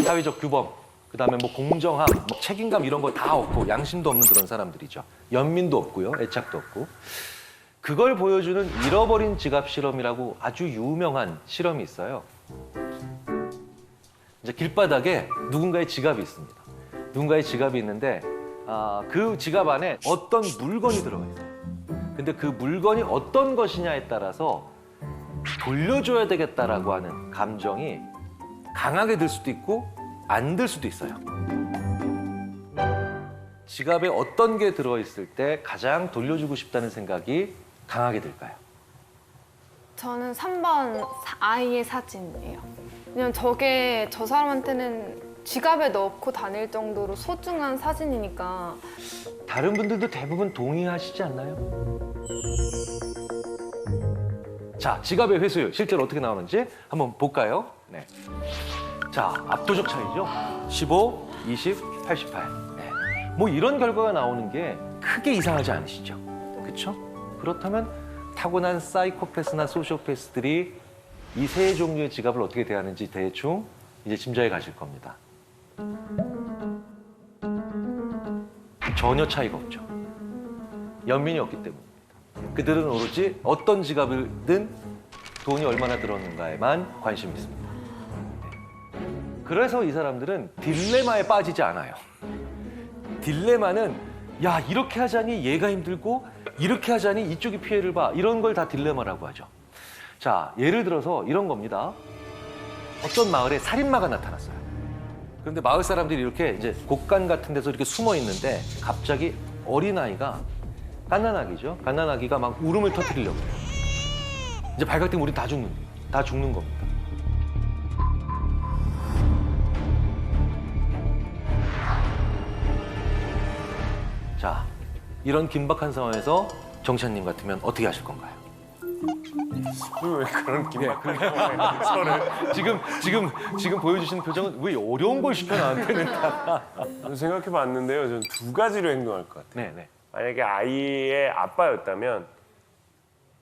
사회적 규범, 그다음에 뭐 공정함, 뭐 책임감 이런 거 다 없고 양심도 없는 그런 사람들이죠. 연민도 없고요, 애착도 없고. 그걸 보여주는 잃어버린 지갑 실험이라고 아주 유명한 실험이 있어요. 이제 길바닥에 누군가의 지갑이 있습니다. 누군가의 지갑이 있는데 그 지갑 안에 어떤 물건이 들어있어요. 근데 그 물건이 어떤 것이냐에 따라서 돌려줘야 되겠다라고 하는 감정이 강하게 들 수도 있고 안 들 수도 있어요. 지갑에 어떤 게 들어있을 때 가장 돌려주고 싶다는 생각이 강하게 들까요? 저는 3번 아이의 사진이에요. 왜냐면 저게 저 사람한테는 지갑에 넣고 다닐 정도로 소중한 사진이니까. 다른 분들도 대부분 동의하시지 않나요? 자, 지갑의 회수율 실제로 어떻게 나오는지 한번 볼까요? 네. 자, 압도적 차이죠. 15, 20, 88. 네. 뭐 이런 결과가 나오는 게 크게 이상하지 않으시죠? 그렇죠? 그렇다면 타고난 사이코패스나 소시오패스들이 이 세 종류의 지갑을 어떻게 대하는지 대충 이제 짐작해 가실 겁니다. 전혀 차이가 없죠. 연민이 없기 때문입니다. 그들은 오로지 어떤 지갑이든 돈이 얼마나 들었는가에만 관심이 있습니다. 네. 그래서 이 사람들은 딜레마에 빠지지 않아요. 딜레마는 야, 이렇게 하자니 얘가 힘들고 이렇게 하자니 이쪽이 피해를 봐. 이런 걸 다 딜레마라고 하죠. 자, 예를 들어서 이런 겁니다. 어떤 마을에 살인마가 나타났어요. 그런데 마을 사람들이 이렇게 이제 곳간 같은 데서 이렇게 숨어 있는데 갑자기 어린아이가 갓난아기죠. 갓난아기가 막 울음을 터뜨리려고 해요. 이제 발각되면 우린 다 죽는 거예요. 다 죽는 겁니다. 자, 이런 긴박한 상황에서 정찬님 같으면 어떻게 하실 건가요? 왜 그런 긴박한 상황에 저를 지금 보여주시는 표정은 왜 어려운 걸 시켜 나한테는 생각해 봤는데요. 저는 두 가지로 행동할 것 같아요. 네네. 만약에 아이의 아빠였다면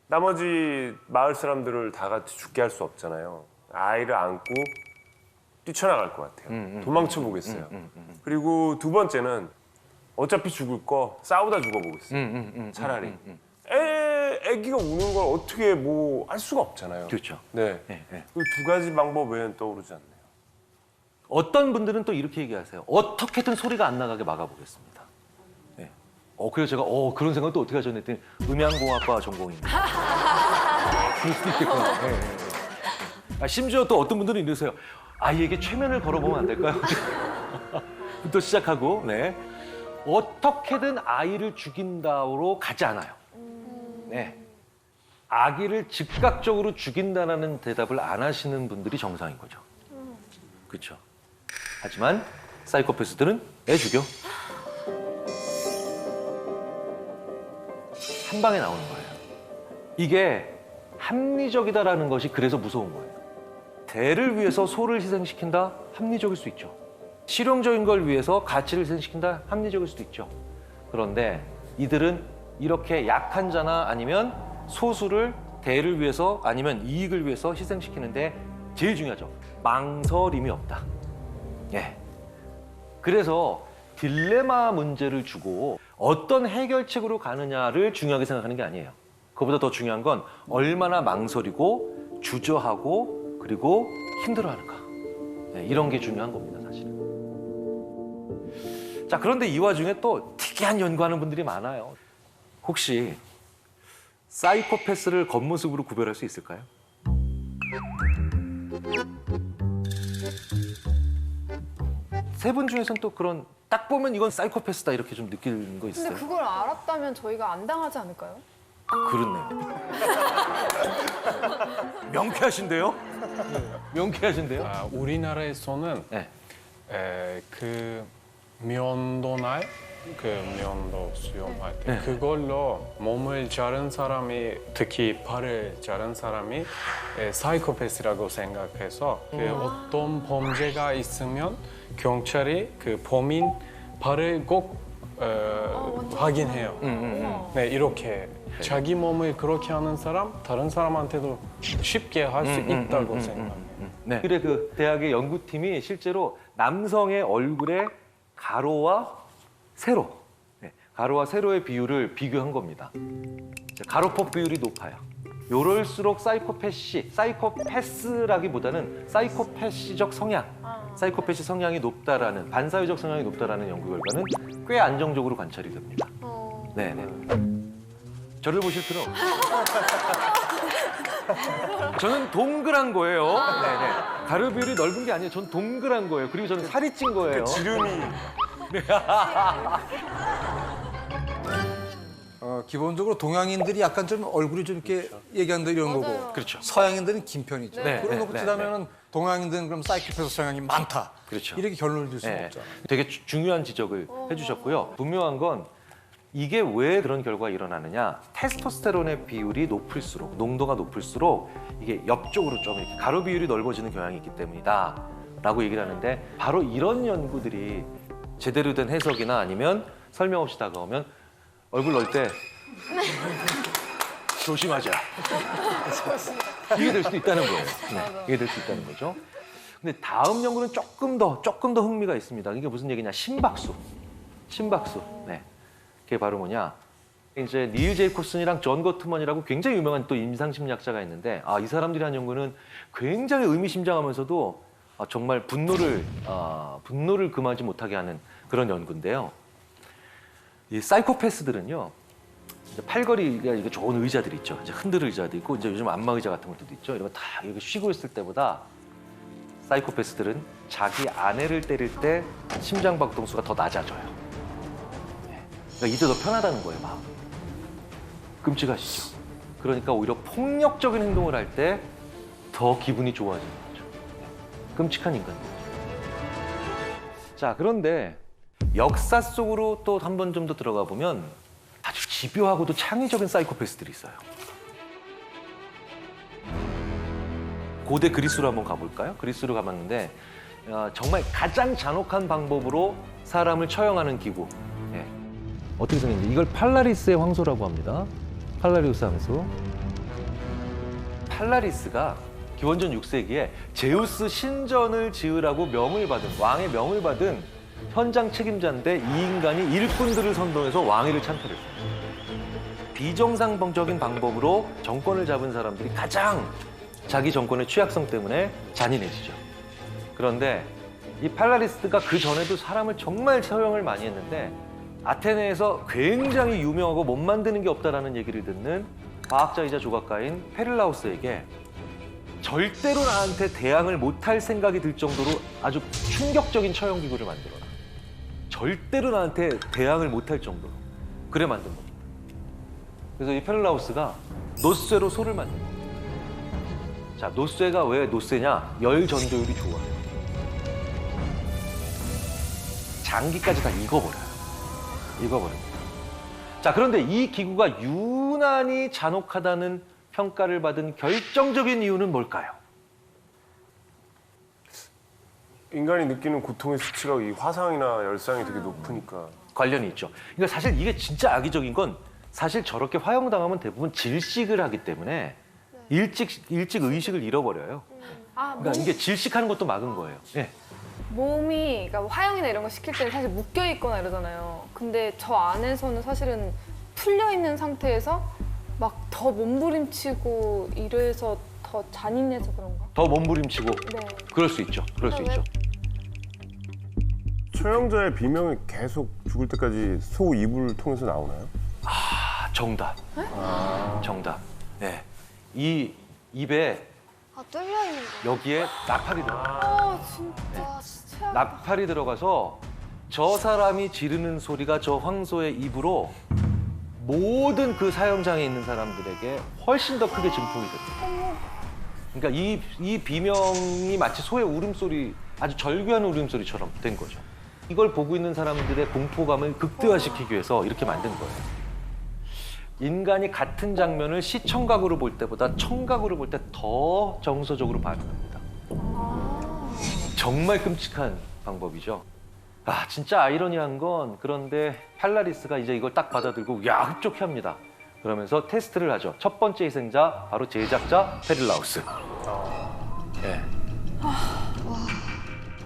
나머지 마을 사람들을 다 같이 죽게 할 수 없잖아요. 아이를 안고 뛰쳐나갈 것 같아요. 도망쳐 보겠어요. 그리고 두 번째는 어차피 죽을 거 싸우다 죽어보겠어요. 차라리. 애기가 우는 걸 어떻게 뭐 할 수가 없잖아요. 그렇죠. 네. 네, 네. 그 두 가지 방법 외에는 떠오르지 않네요. 어떤 분들은 또 이렇게 얘기하세요. 어떻게든 소리가 안 나가게 막아보겠습니다. 네. 그래서 제가 그런 생각도 어떻게 하셨냐 했더니 음향공학과 전공입니다. 그럴 수도 있겠구나. 네, 네, 네. 심지어 또 어떤 분들은 이러세요. 아이에게 최면을 걸어보면 안 될까요? 또 시작하고, 네. 어떻게든 아이를 죽인다로 가지 않아요. 네. 아기를 즉각적으로 죽인다는 대답을 안 하시는 분들이 정상인 거죠. 그렇죠. 하지만 사이코패스들은 애 죽여. 한 방에 나오는 거예요. 이게 합리적이다라는 것이 그래서 무서운 거예요. 대를 위해서 소를 희생시킨다? 합리적일 수 있죠. 실용적인 걸 위해서 가치를 희생시킨다? 합리적일 수도 있죠. 그런데 이들은 이렇게 약한 자나 아니면 소수를 대를 위해서 아니면 이익을 위해서 희생시키는데 제일 중요하죠. 망설임이 없다. 예. 그래서 딜레마 문제를 주고 어떤 해결책으로 가느냐를 중요하게 생각하는 게 아니에요. 그보다 더 중요한 건 얼마나 망설이고 주저하고 그리고 힘들어하는가. 네, 이런 게 중요한 겁니다, 사실은. 자, 그런데 이 와중에 또 특이한 연구하는 분들이 많아요. 혹시 사이코패스를 겉모습으로 구별할 수 있을까요? 세 분 중에서는 또 그런 딱 보면 이건 사이코패스다 이렇게 좀 느끼는 거 있어요? 근데 그걸 알았다면 저희가 안 당하지 않을까요? 그렇네요. 명쾌하신데요? 명쾌하신데요? 우리나라에서는 네. 그 면도날 그 면도 수염할 때 네. 그걸로 몸을 자른 사람이 특히 발을 자른 사람이 사이코패스라고 생각해서 그 어떤 범죄가 있으면 경찰이 그 범인 발을 꼭 확인해요. 네, 이렇게 자기 몸을 그렇게 하는 사람 다른 사람한테도 쉽게 할 수 있다고 생각해요. 네. 그래 그 대학의 연구팀이 실제로 남성의 얼굴의 가로와 세로, 가로와 세로의 비율을 비교한 겁니다. 가로폭 비율이 높아요. 요럴수록 사이코패스라기보다는 사이코패시적 성향, 사이코패시 성향이 높다라는 반사회적 성향이 높다라는 연구 결과는 꽤 안정적으로 관찰이 됩니다. 네네. 저를 보실 필요 없어요. 저는 동그란 거예요. 네네. 가로 비율이 넓은 게 아니에요. 전 동그란 거예요. 그리고 저는 살이 찐 거예요. 지름이 기본적으로 동양인들이 약간 좀 얼굴이 좀 이렇게 얘기한다 이런 거고 그렇죠. 서양인들은 긴 편이죠. 네, 그런 네, 거 네, 치자면은 동양인들은 그럼 사이코패스 성향이 많다. 그렇죠. 이렇게 결론을 줄 수는 네, 없잖아요. 되게 중요한 지적을 해주셨고요. 분명한 건 이게 왜 그런 결과가 일어나느냐. 테스토스테론의 비율이 높을수록, 농도가 높을수록 이게 옆쪽으로 좀 이렇게 가로 비율이 넓어지는 경향이 있기 때문이다 라고 얘기를 하는데 바로 이런 연구들이 제대로 된 해석이나 아니면 설명 없이 다가오면 얼굴 넣을 때 조심하자. 이게 될 수도 있다는 거예요. 네, 이게 될 수 있다는 거죠. 근데 다음 연구는 조금 더 흥미가 있습니다. 이게 무슨 얘기냐? 심박수. 네. 그게 바로 뭐냐? 이제 닐 제이콥슨이랑 존 거트먼이라고 굉장히 유명한 또 임상심리학자가 있는데 이 사람들이 한 연구는 굉장히 의미심장하면서도 정말 분노를 금하지 못하게 하는 그런 연구인데요. 이 사이코패스들은요. 이제 팔걸이가 이게 좋은 의자들 있죠. 이제 흔들 의자도 있고 이제 요즘 안마 의자 같은 것도 있죠. 이런 거 다 이렇게 쉬고 있을 때보다 사이코패스들은 자기 아내를 때릴 때 심장 박동수가 더 낮아져요. 그러니까 이때 더 편하다는 거예요, 마음. 끔찍하시죠? 그러니까 오히려 폭력적인 행동을 할 때 더 기분이 좋아지는 거죠. 끔찍한 인간이죠. 자, 그런데 역사 속으로 또 한 번 좀 더 들어가 보면 아주 집요하고도 창의적인 사이코패스들이 있어요. 고대 그리스로 한번 가볼까요? 그리스로 가봤는데 정말 가장 잔혹한 방법으로 사람을 처형하는 기구. 예. 어떻게 생겼는지 이걸 팔라리스의 황소라고 합니다. 팔라리우스 황소. 팔라리스가 기원전 6세기에 제우스 신전을 지으라고 왕의 명을 받은 현장 책임자인데 이 인간이 일꾼들을 선동해서 왕위를 찬탈했어요. 비정상적인 방법으로 정권을 잡은 사람들이 가장 자기 정권의 취약성 때문에 잔인해지죠. 그런데 이 팔라리스가 그 전에도 사람을 정말 처형을 많이 했는데 아테네에서 굉장히 유명하고 못 만드는 게 없다라는 얘기를 듣는 과학자이자 조각가인 페를라우스에게 절대로 나한테 대항을 못할 생각이 들 정도로 아주 충격적인 처형 기구를 만들어라. 절대로 나한테 대항을 못할 정도로. 그래 만든 겁니다. 그래서 이 페를라우스가 노쇠로 소를 만든 겁니다. 자, 노쇠가 왜 노쇠냐? 열 전도율이 좋아요. 장기까지 다 익어버립니다. 자, 그런데 이 기구가 유난히 잔혹하다는 평가를 받은 결정적인 이유는 뭘까요? 인간이 느끼는 고통의 수치가 이 화상이나 열상이 되게 높으니까. 관련이 있죠. 그러니까 사실 이게 진짜 악의적인 건 사실 저렇게 화형당하면 대부분 질식을 하기 때문에 일찍 의식을 잃어버려요. 그러니까 이게 질식하는 것도 막은 거예요. 예. 몸이 그러니까 화형이나 이런 거 시킬 때는 사실 묶여 있거나 이러잖아요. 근데 저 안에서는 사실은 풀려 있는 상태에서 막 더 몸부림치고 이래서 더 잔인해서 그런가? 더 몸부림치고. 네. 그럴 수 있죠. 처형자의 비명이 계속 죽을 때까지 소 입을 통해서 나오나요? 정답. 정답. 네. 이 입에 뚫려 있는 거. 여기에 나팔이 들어가요. 진짜 최악. 나팔이 들어가서 저 사람이 지르는 소리가 저 황소의 입으로 모든 그 사형장에 있는 사람들에게 훨씬 더 크게 증폭이 됩니다. 그러니까 이 비명이 마치 소의 울음소리, 아주 절규하는 울음소리처럼 된 거죠. 이걸 보고 있는 사람들의 공포감을 극대화시키기 위해서 이렇게 만든 거예요. 인간이 같은 장면을 시청각으로 볼 때보다 청각으로 볼 때 더 정서적으로 반응합니다. 정말 끔찍한 방법이죠. 진짜 아이러니한 건 그런데 팔라리스가 이제 이걸 딱 받아들고 야, 흡족해 합니다. 그러면서 테스트를 하죠. 첫 번째 희생자 바로 제작자 페릴라우스. 네.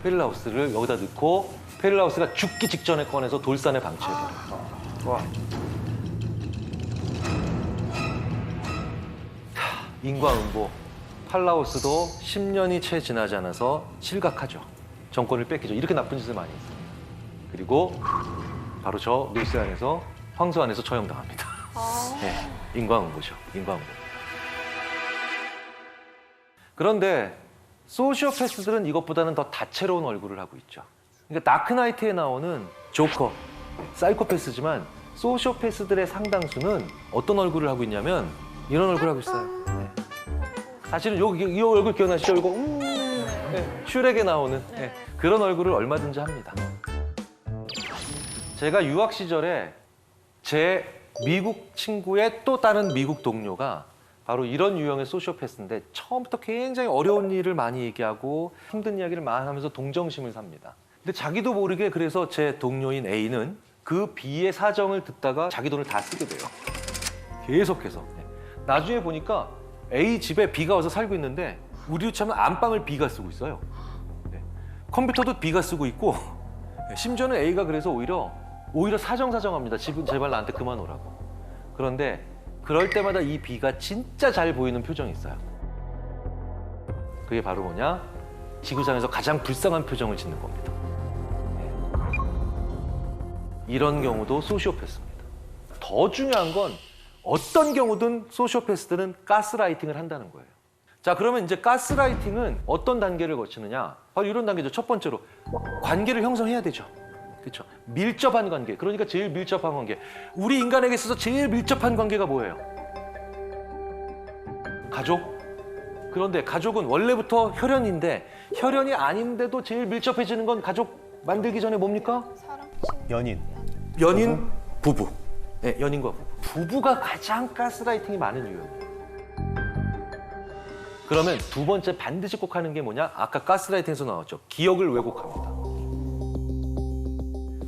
페릴하우스를 여기다 넣고 페릴하우스가 죽기 직전에 꺼내서 돌산에 방치해버려요. 와. 인과응보. 팔라우스도 10년이 채 지나지 않아서 실각하죠. 정권을 뺏기죠. 이렇게 나쁜 짓을 많이 했어요. 그리고 바로 저 밀스 안에서 황소 안에서 처형당합니다. 네, 인과응보죠. 인과응보. 그런데 소시오패스들은 이것보다는 더 다채로운 얼굴을 하고 있죠. 그러니까 다크나이트에 나오는 조커, 사이코패스지만 소시오패스들의 상당수는 어떤 얼굴을 하고 있냐면 이런 얼굴을 하고 있어요. 네. 사실은 이 얼굴 기억나시죠? 이거 네, 슈렉에 나오는 네, 그런 얼굴을 얼마든지 합니다. 제가 유학 시절에 제 미국 친구의 또 다른 미국 동료가 바로 이런 유형의 소시오패스인데 처음부터 굉장히 어려운 일을 많이 얘기하고 힘든 이야기를 많이 하면서 동정심을 삽니다. 근데 자기도 모르게 그래서 제 동료인 A는 그 B의 사정을 듣다가 자기 돈을 다 쓰게 돼요. 계속해서. 네. 나중에 보니까 A 집에 B가 와서 살고 있는데 우리로 치면 안방을 B가 쓰고 있어요. 네. 컴퓨터도 B가 쓰고 있고 심지어는 A가 그래서 오히려 사정사정합니다. 집은 제발 나한테 그만 오라고. 그런데 그럴 때마다 이 B가 진짜 잘 보이는 표정이 있어요. 그게 바로 뭐냐? 지구상에서 가장 불쌍한 표정을 짓는 겁니다. 이런 경우도 소시오패스입니다. 더 중요한 건 어떤 경우든 소시오패스들은 가스라이팅을 한다는 거예요. 자, 그러면 이제 가스라이팅은 어떤 단계를 거치느냐? 바로 이런 단계죠. 첫 번째로 관계를 형성해야 되죠. 그렇죠. 밀접한 관계. 그러니까 제일 밀접한 관계. 우리 인간에게 있어서 제일 밀접한 관계가 뭐예요? 가족. 그런데 가족은 원래부터 혈연인데 혈연이 아닌데도 제일 밀접해지는 건 가족 만들기 전에 뭡니까? 연인, 부부. 네, 연인과 부부. 부부가 가장 가스라이팅이 많은 이유예요. 그러면 두 번째 반드시 꼭 하는 게 뭐냐? 아까 가스라이팅에서 나왔죠. 기억을 왜곡합니다.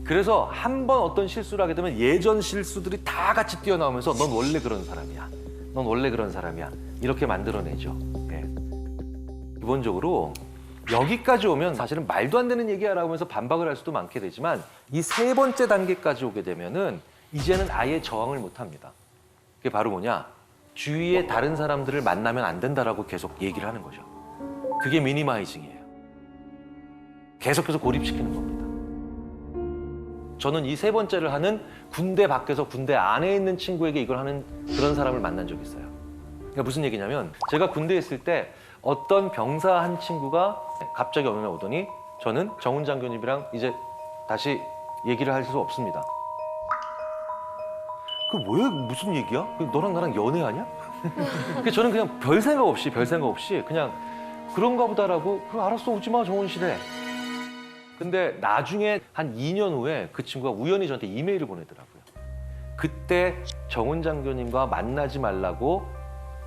그래서 한 번 어떤 실수를 하게 되면 예전 실수들이 다 같이 뛰어나오면서 넌 원래 그런 사람이야. 넌 원래 그런 사람이야. 이렇게 만들어내죠. 네. 기본적으로 여기까지 오면 사실은 말도 안 되는 얘기야라고 하면서 반박을 할 수도 많게 되지만 이 세 번째 단계까지 오게 되면은 이제는 아예 저항을 못 합니다. 그게 바로 뭐냐? 주위에 다른 사람들을 만나면 안 된다라고 계속 얘기를 하는 거죠. 그게 미니마이징이에요. 계속해서 고립시키는 겁니다. 저는 이 세 번째를 하는 군대 밖에서 군대 안에 있는 친구에게 이걸 하는 그런 사람을 만난 적이 있어요. 그러니까 무슨 얘기냐면 제가 군대에 있을 때 어떤 병사 한 친구가 갑자기 어느 날 오더니 저는 정훈 장교님이랑 이제 다시 얘기를 할 수 없습니다. 그 뭐야? 무슨 얘기야? 너랑 나랑 연애하냐? 그래서 저는 그냥 별 생각 없이 그냥 그런가 보다라고 그래 알았어 오지 마 정훈 씨래. 근데 나중에 한 2년 후에 그 친구가 우연히 저한테 이메일을 보내더라고요. 그때 정훈 장교님과 만나지 말라고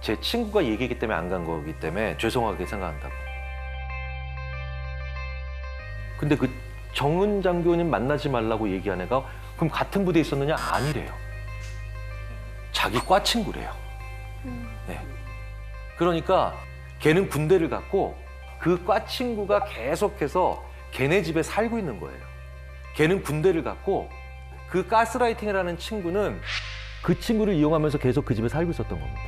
제 친구가 얘기했기 때문에 안 간 거기 때문에 죄송하게 생각한다고. 근데 그 정훈 장교님 만나지 말라고 얘기한 애가 그럼 같은 부대에 있었느냐? 아니래요. 자기 과 친구래요. 네. 그러니까 걔는 군대를 갔고 그 과 친구가 계속해서 걔네 집에 살고 있는 거예요. 걔는 군대를 갔고 그 가스라이팅이라는 친구는 그 친구를 이용하면서 계속 그 집에 살고 있었던 겁니다.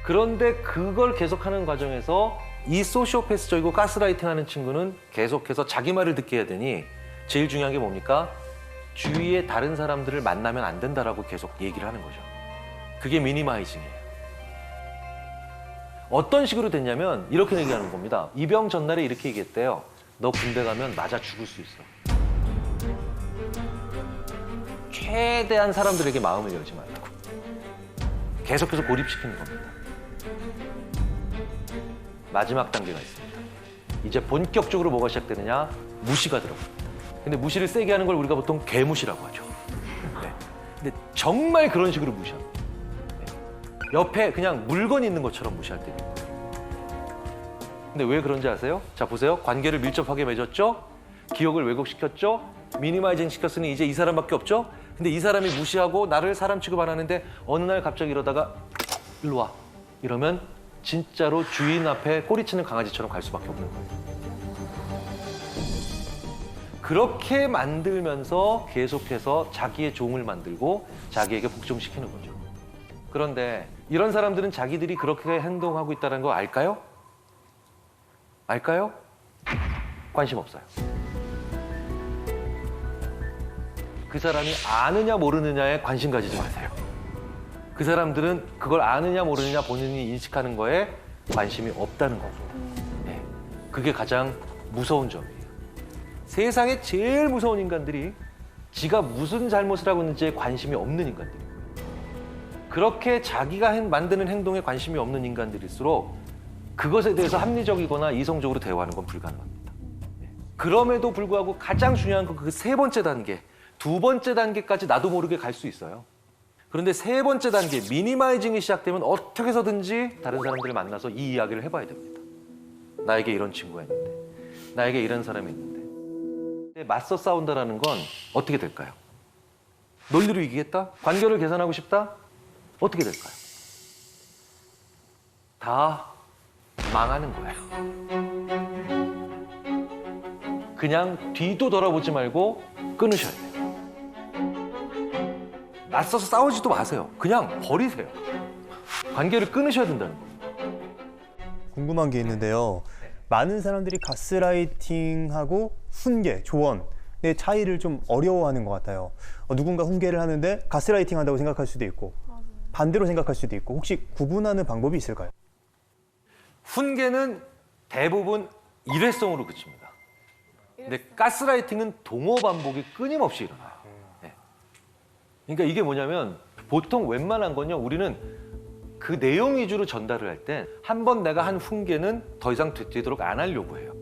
그런데 그걸 계속하는 과정에서 이 소시오패스적이고 가스라이팅하는 친구는 계속해서 자기 말을 듣게 해야 되니 제일 중요한 게 뭡니까? 주위에 다른 사람들을 만나면 안 된다라고 계속 얘기를 하는 거죠. 그게 미니마이징이에요. 어떤 식으로 됐냐면 이렇게 얘기하는 겁니다. 입영 전날에 이렇게 얘기했대요. 너 군대 가면 맞아 죽을 수 있어. 최대한 사람들에게 마음을 열지 말라고. 계속해서 고립시키는 겁니다. 마지막 단계가 있습니다. 이제 본격적으로 뭐가 시작되느냐? 무시가 들어갑니다. 근데 무시를 세게 하는 걸 우리가 보통 개무시라고 하죠. 네. 근데 정말 그런 식으로 무시합니다. 네. 옆에 그냥 물건이 있는 것처럼 무시할 때도 있고요. 근데 왜 그런지 아세요? 자, 보세요. 관계를 밀접하게 맺었죠? 기억을 왜곡시켰죠? 미니마이징 시켰으니 이제 이 사람밖에 없죠? 근데 이 사람이 무시하고 나를 사람 취급 안 하는데 어느 날 갑자기 이러다가 일로 와. 이러면 진짜로 주인 앞에 꼬리치는 강아지처럼 갈 수밖에 없는 거예요. 그렇게 만들면서 계속해서 자기의 종을 만들고 자기에게 복종시키는 거죠. 그런데 이런 사람들은 자기들이 그렇게 행동하고 있다는 거 알까요? 알까요? 관심 없어요. 그 사람이 아느냐 모르느냐에 관심 가지지 마세요. 그 사람들은 그걸 아느냐 모르느냐 본인이 인식하는 거에 관심이 없다는 겁니다. 네. 그게 가장 무서운 점이에요. 세상에 제일 무서운 인간들이 지가 무슨 잘못을 하고 있는지에 관심이 없는 인간들이에요. 그렇게 자기가 만드는 행동에 관심이 없는 인간들일수록 그것에 대해서 합리적이거나 이성적으로 대화하는 건 불가능합니다. 네. 그럼에도 불구하고 가장 중요한 건 그 세 번째 단계, 두 번째 단계까지 나도 모르게 갈 수 있어요. 그런데 세 번째 단계, 미니마이징이 시작되면 어떻게 해서든지 다른 사람들을 만나서 이 이야기를 해봐야 됩니다. 나에게 이런 친구가 있는데, 나에게 이런 사람이 있는데. 맞서 싸운다라는 건 어떻게 될까요? 논리로 이기겠다? 관계를 개선하고 싶다? 어떻게 될까요? 다 망하는 거예요. 그냥 뒤도 돌아보지 말고 끊으셔야 돼요. 맞서서 싸우지도 마세요. 그냥 버리세요. 관계를 끊으셔야 된다는 거예요. 궁금한 게 있는데요. 많은 사람들이 가스라이팅하고 훈계, 조언의 차이를 좀 어려워하는 것 같아요. 누군가 훈계를 하는데 가스라이팅 한다고 생각할 수도 있고 반대로 생각할 수도 있고 혹시 구분하는 방법이 있을까요? 훈계는 대부분 일회성으로 그칩니다. 근데 가스라이팅은 동어 반복이 끊임없이 일어나요. 네. 그러니까 이게 뭐냐면 보통 웬만한 건요, 우리는 그 내용 위주로 전달을 할 때 한 번 내가 한 훈계는 더 이상 되도록 안 하려고 해요.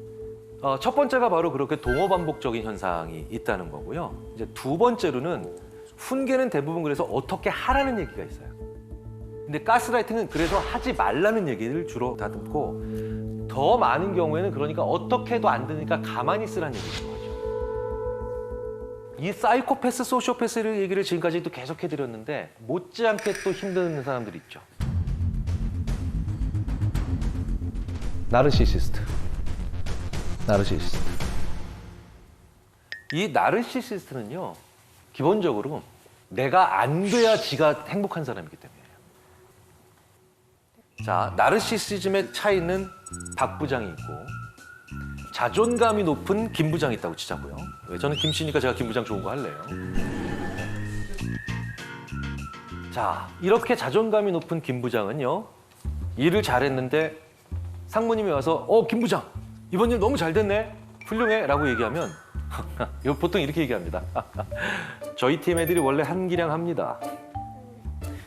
첫 번째가 바로 그렇게 동어 반복적인 현상이 있다는 거고요. 이제 두 번째로는 훈계는 대부분 그래서 어떻게 하라는 얘기가 있어요. 근데 가스라이팅은 그래서 하지 말라는 얘기를 주로 다듬고 더 많은 경우에는 그러니까 어떻게 해도 안 되니까 가만히 있으라는 얘기인 거죠. 이 사이코패스, 소시오패스의 얘기를 지금까지도 계속 해드렸는데 못지않게 또 힘든 사람들이 있죠. 나르시시스트. 이 나르시시스트는요, 기본적으로 내가 안 돼야 지가 행복한 사람이기 때문이에요. 자, 나르시시즘의 차이는 박 부장이 있고 자존감이 높은 김 부장이 있다고 치자고요. 왜? 저는 김 씨니까 제가 김 부장 좋은 거 할래요. 자, 이렇게 자존감이 높은 김 부장은요, 일을 잘했는데 상무님이 와서 김 부장 이번 일 너무 잘 됐네, 훌륭해 라고 얘기하면 이거 보통 이렇게 얘기합니다. 저희 팀 애들이 원래 한기량 합니다.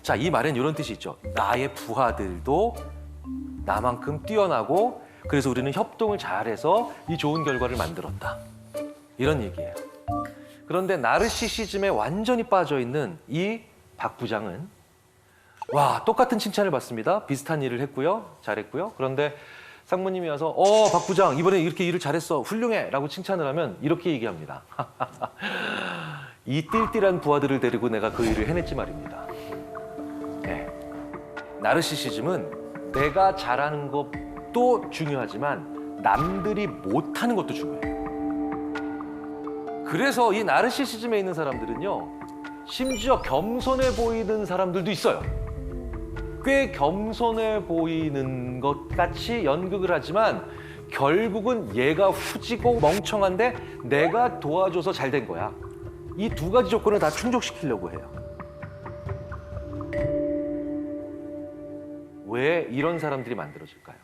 자, 이 말엔 이런 뜻이 있죠. 나의 부하들도 나만큼 뛰어나고 그래서 우리는 협동을 잘해서 이 좋은 결과를 만들었다. 이런 얘기예요. 그런데 나르시시즘에 완전히 빠져있는 이 박 부장은 와, 똑같은 칭찬을 받습니다. 비슷한 일을 했고요. 잘했고요. 그런데 상무님이 와서 박 부장 이번에 이렇게 일을 잘했어. 훌륭해. 라고 칭찬을 하면 이렇게 얘기합니다. 이 띨띨한 부하들을 데리고 내가 그 일을 해냈지 말입니다. 네. 나르시시즘은 내가 잘하는 것도 중요하지만 남들이 못하는 것도 중요해요. 그래서 이 나르시시즘에 있는 사람들은요, 심지어 겸손해 보이는 사람들도 있어요. 꽤 겸손해 보이는 것 같이 연극을 하지만 결국은 얘가 후지고 멍청한데 내가 도와줘서 잘 된 거야. 이 두 가지 조건을 다 충족시키려고 해요. 왜 이런 사람들이 만들어질까요?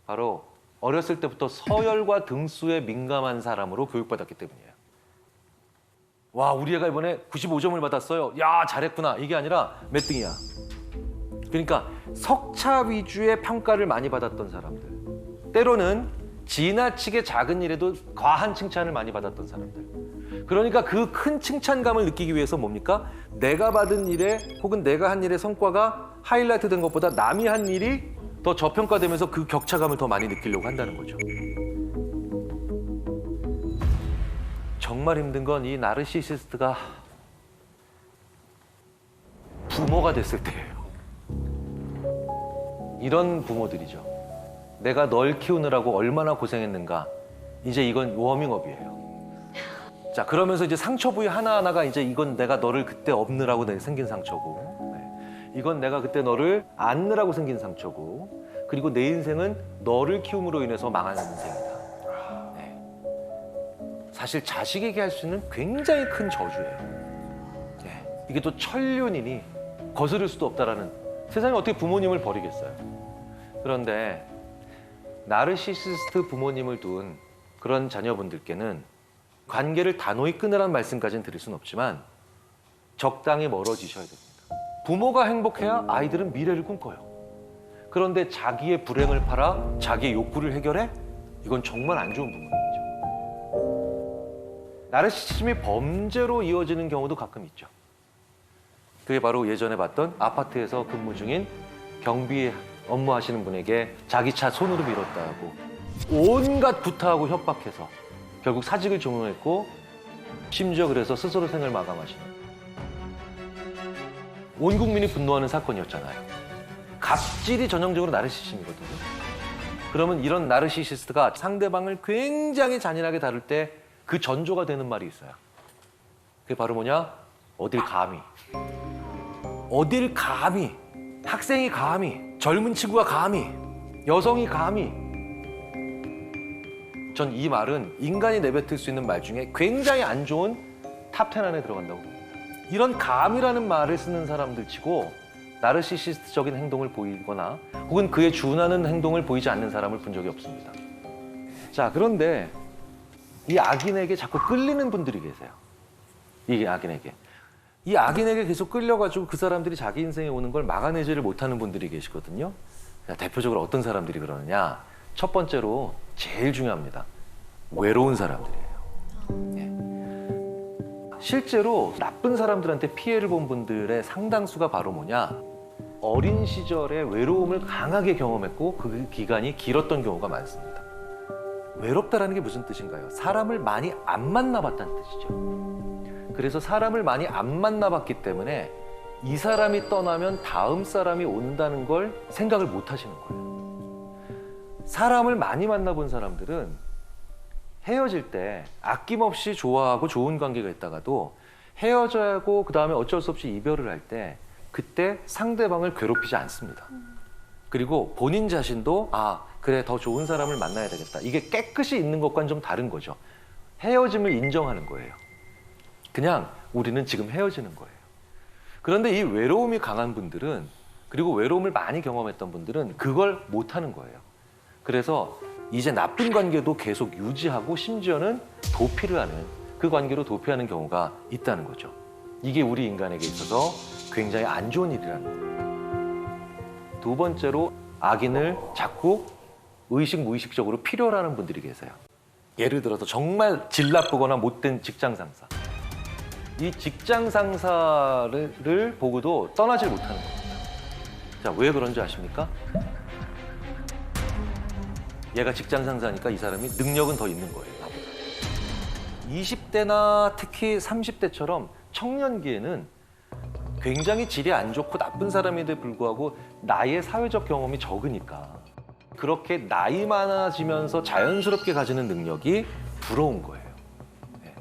바로 어렸을 때부터 서열과 등수에 민감한 사람으로 교육받았기 때문이에요. 와, 우리 애가 이번에 95점을 받았어요. 야, 잘했구나. 이게 아니라 몇 등이야. 그러니까 석차 위주의 평가를 많이 받았던 사람들. 때로는 지나치게 작은 일에도 과한 칭찬을 많이 받았던 사람들. 그러니까 그 큰 칭찬감을 느끼기 위해서 뭡니까? 내가 받은 일에 혹은 내가 한 일의 성과가 하이라이트 된 것보다 남이 한 일이 더 저평가되면서 그 격차감을 더 많이 느끼려고 한다는 거죠. 정말 힘든 건 이 나르시시스트가 부모가 됐을 때예요. 이런 부모들이죠. 내가 널 키우느라고 얼마나 고생했는가. 이제 이건 워밍업이에요. 자, 그러면서 이제 상처 부위 하나하나가 이제 이건 내가 너를 그때 업느라고 생긴 상처고, 네. 이건 내가 그때 너를 안느라고 생긴 상처고, 그리고 내 인생은 너를 키움으로 인해서 망한 인생이다. 네. 사실 자식에게 할 수 있는 굉장히 큰 저주예요. 네. 이게 또 천륜이니 거스를 수도 없다라는, 세상에 어떻게 부모님을 버리겠어요. 그런데 나르시시스트 부모님을 둔 그런 자녀분들께는 관계를 단호히 끊으라는 말씀까지는 드릴 수는 없지만 적당히 멀어지셔야 됩니다. 부모가 행복해야 아이들은 미래를 꿈꿔요. 그런데 자기의 불행을 팔아 자기의 욕구를 해결해? 이건 정말 안 좋은 부모님이죠. 나르시시즘이 범죄로 이어지는 경우도 가끔 있죠. 그게 바로 예전에 봤던 아파트에서 근무 중인 경비 업무하시는 분에게 자기 차 손으로 밀었다고 온갖 구타하고 협박해서 결국 사직을 종용했고, 심지어 그래서 스스로 생을 마감하시는, 온 국민이 분노하는 사건이었잖아요. 갑질이 전형적으로 나르시시즘이거든요. 그러면 이런 나르시시스트가 상대방을 굉장히 잔인하게 다룰 때 그 전조가 되는 말이 있어요. 그게 바로 뭐냐? 어딜 감히. 어딜 감히. 학생이 감히. 젊은 친구가 감히. 여성이 감히. 전 이 말은 인간이 내뱉을 수 있는 말 중에 굉장히 안 좋은 탑10 안에 들어간다고 봅니다. 이런 감이라는 말을 쓰는 사람들 치고 나르시시스트적인 행동을 보이거나 혹은 그에 준하는 행동을 보이지 않는 사람을 본 적이 없습니다. 자, 그런데 이 악인에게 자꾸 끌리는 분들이 계세요. 이 악인에게. 이 악인에게 계속 끌려가지고 그 사람들이 자기 인생에 오는 걸 막아내지를 못하는 분들이 계시거든요. 대표적으로 어떤 사람들이 그러느냐. 첫 번째로 제일 중요합니다. 외로운 사람들이에요. 예. 실제로 나쁜 사람들한테 피해를 본 분들의 상당수가 바로 뭐냐. 어린 시절에 외로움을 강하게 경험했고 그 기간이 길었던 경우가 많습니다. 외롭다라는 게 무슨 뜻인가요? 사람을 많이 안 만나봤다는 뜻이죠. 그래서 사람을 많이 안 만나봤기 때문에 이 사람이 떠나면 다음 사람이 온다는 걸 생각을 못 하시는 거예요. 사람을 많이 만나본 사람들은 헤어질 때 아낌없이 좋아하고 좋은 관계가 있다가도 헤어져야 하고 그 다음에 어쩔 수 없이 이별을 할 때 그때 상대방을 괴롭히지 않습니다. 그리고 본인 자신도 그래 더 좋은 사람을 만나야 되겠다. 이게 깨끗이 있는 것과는 좀 다른 거죠. 헤어짐을 인정하는 거예요. 그냥 우리는 지금 헤어지는 거예요. 그런데 이 외로움이 강한 분들은, 그리고 외로움을 많이 경험했던 분들은 그걸 못하는 거예요. 그래서 이제 나쁜 관계도 계속 유지하고 심지어는 도피를 하는, 그 관계로 도피하는 경우가 있다는 거죠. 이게 우리 인간에게 있어서 굉장히 안 좋은 일이라는 거예요. 두 번째로 악인을 자꾸 의식 무의식적으로 필요로 하는 분들이 계세요. 예를 들어서 정말 질 나쁘거나 못된 직장 상사. 이 직장 상사를 보고도 떠나질 못하는 겁니다. 자, 왜 그런지 아십니까? 얘가 직장 상사니까 이 사람이 능력은 더 있는 거예요. 20대나 특히 30대처럼 청년기에는 굉장히 질이 안 좋고 나쁜 사람인데 불구하고 나의 사회적 경험이 적으니까 그렇게 나이 많아지면서 자연스럽게 가지는 능력이 부러운 거예요. 네.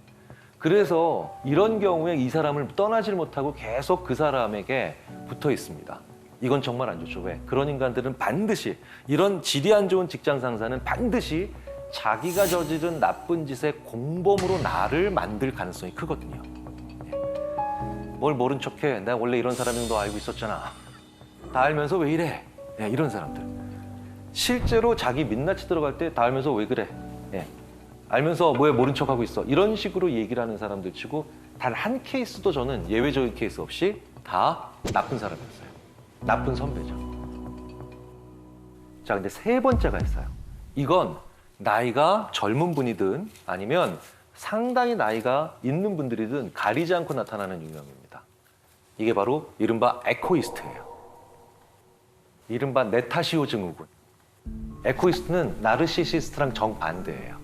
그래서 이런 경우에 이 사람을 떠나질 못하고 계속 그 사람에게 붙어 있습니다. 이건 정말 안 좋죠. 왜? 그런 인간들은 반드시, 이런 질이 안 좋은 직장 상사는 반드시 자기가 저지른 나쁜 짓의 공범으로 나를 만들 가능성이 크거든요. 네. 뭘 모른 척해. 내가 원래 이런 사람인 거 알고 있었잖아. 다 알면서 왜 이래? 네, 이런 사람들. 실제로 자기 민낯이 들어갈 때 다 알면서 왜 그래? 네. 알면서 왜 모른 척하고 있어? 이런 식으로 얘기를 하는 사람들 치고 단 한 케이스도 저는 예외적인 케이스 없이 다 나쁜 사람이었어요. 나쁜 선배죠. 자, 근데 세 번째가 있어요. 이건 나이가 젊은 분이든 아니면 상당히 나이가 있는 분들이든 가리지 않고 나타나는 유형입니다. 이게 바로 이른바 에코이스트예요. 이른바 네타시오 증후군. 에코이스트는 나르시시스트랑 정반대예요.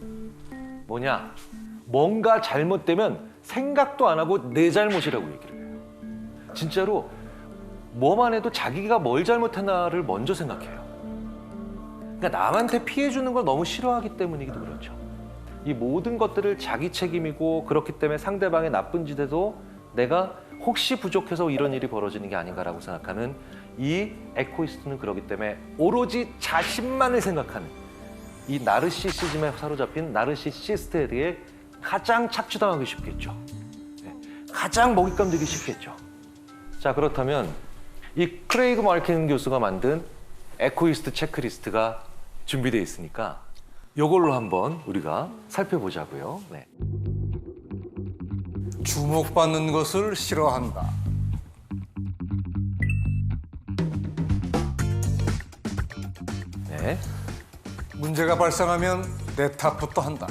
뭐냐? 뭔가 잘못되면 생각도 안 하고 내 잘못이라고 얘기를 해요. 진짜로 뭐만 해도 자기가 뭘 잘못했나를 먼저 생각해요. 그러니까 남한테 피해 주는 걸 너무 싫어하기 때문이기도 그렇죠. 이 모든 것들을 자기 책임이고 그렇기 때문에 상대방의 나쁜 짓에도 내가 혹시 부족해서 이런 일이 벌어지는 게 아닌가라고 생각하는 이 에코이스트는 그렇기 때문에 오로지 자신만을 생각하는 이 나르시시즘에 사로잡힌 나르시시스트에 대해 가장 착취당하기 쉽겠죠. 네, 가장 먹잇감 되기 쉽겠죠. 자, 그렇다면 이 크레이그 마르켄 교수가 만든 에코이스트 체크리스트가 준비되어 있으니까 이걸로 한번 우리가 살펴보자고요. 네. 주목받는 것을 싫어한다. 네. 문제가 발생하면 내 탓부터 한다.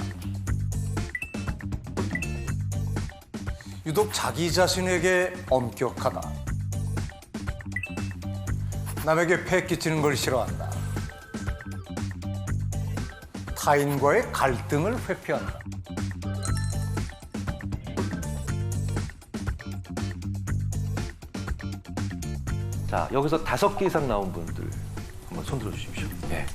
유독 자기 자신에게 엄격하다. 남에게 폐 끼치는 걸 싫어한다. 타인과의 갈등을 회피한다. 자, 여기서 5개 이상 나온 분들 한번 손 들어 주십시오. 네.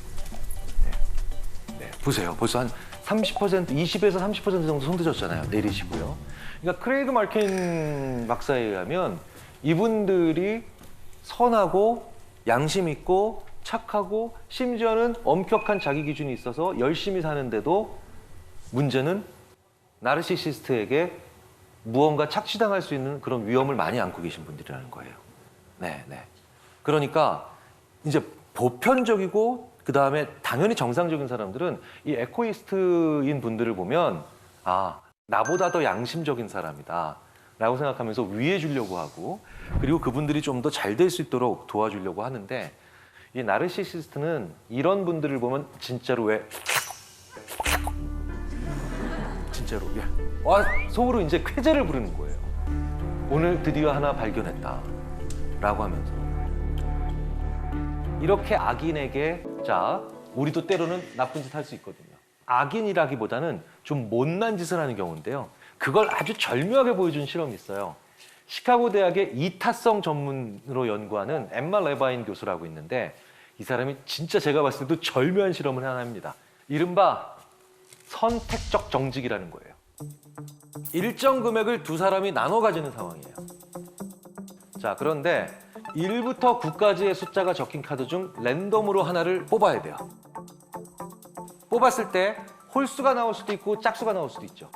네. 보세요. 벌써 한 30%, 20에서 30% 정도 손 드셨잖아요. 내리시고요. 그러니까 크레이그 마르켄 박사에 의하면 이분들이 선하고 양심 있고 착하고 심지어는 엄격한 자기 기준이 있어서 열심히 사는데도 문제는 나르시시스트에게 무언가 착취당할 수 있는 그런 위험을 많이 안고 계신 분들이라는 거예요. 네, 네. 그러니까 이제 보편적이고 그 다음에 당연히 정상적인 사람들은 이 에코이스트인 분들을 보면 아, 나보다 더 양심적인 사람이다 라고 생각하면서 위해 주려고 하고 그리고 그분들이 좀 더 잘 될 수 있도록 도와주려고 하는데 이 나르시시스트는 이런 분들을 보면 진짜로 왜 진짜로 예. 와, 속으로 이제 쾌재를 부르는 거예요. 오늘 드디어 하나 발견했다 라고 하면서 이렇게 악인에게 자 우리도 때로는 나쁜 짓 할 수 있거든요. 악인이라기보다는 좀 못난 짓을 하는 경우인데요. 그걸 아주 절묘하게 보여준 실험이 있어요. 시카고 대학의 이타성 전문으로 연구하는 엠마 레바인 교수라고 있는데 이 사람이 진짜 제가 봤을 때도 절묘한 실험을 하나 합니다. 이른바 선택적 정직이라는 거예요. 일정 금액을 두 사람이 나눠 가지는 상황이에요. 자, 그런데 1부터 9까지의 숫자가 적힌 카드 중 랜덤으로 하나를 뽑아야 돼요. 뽑았을 때 홀수가 나올 수도 있고 짝수가 나올 수도 있죠.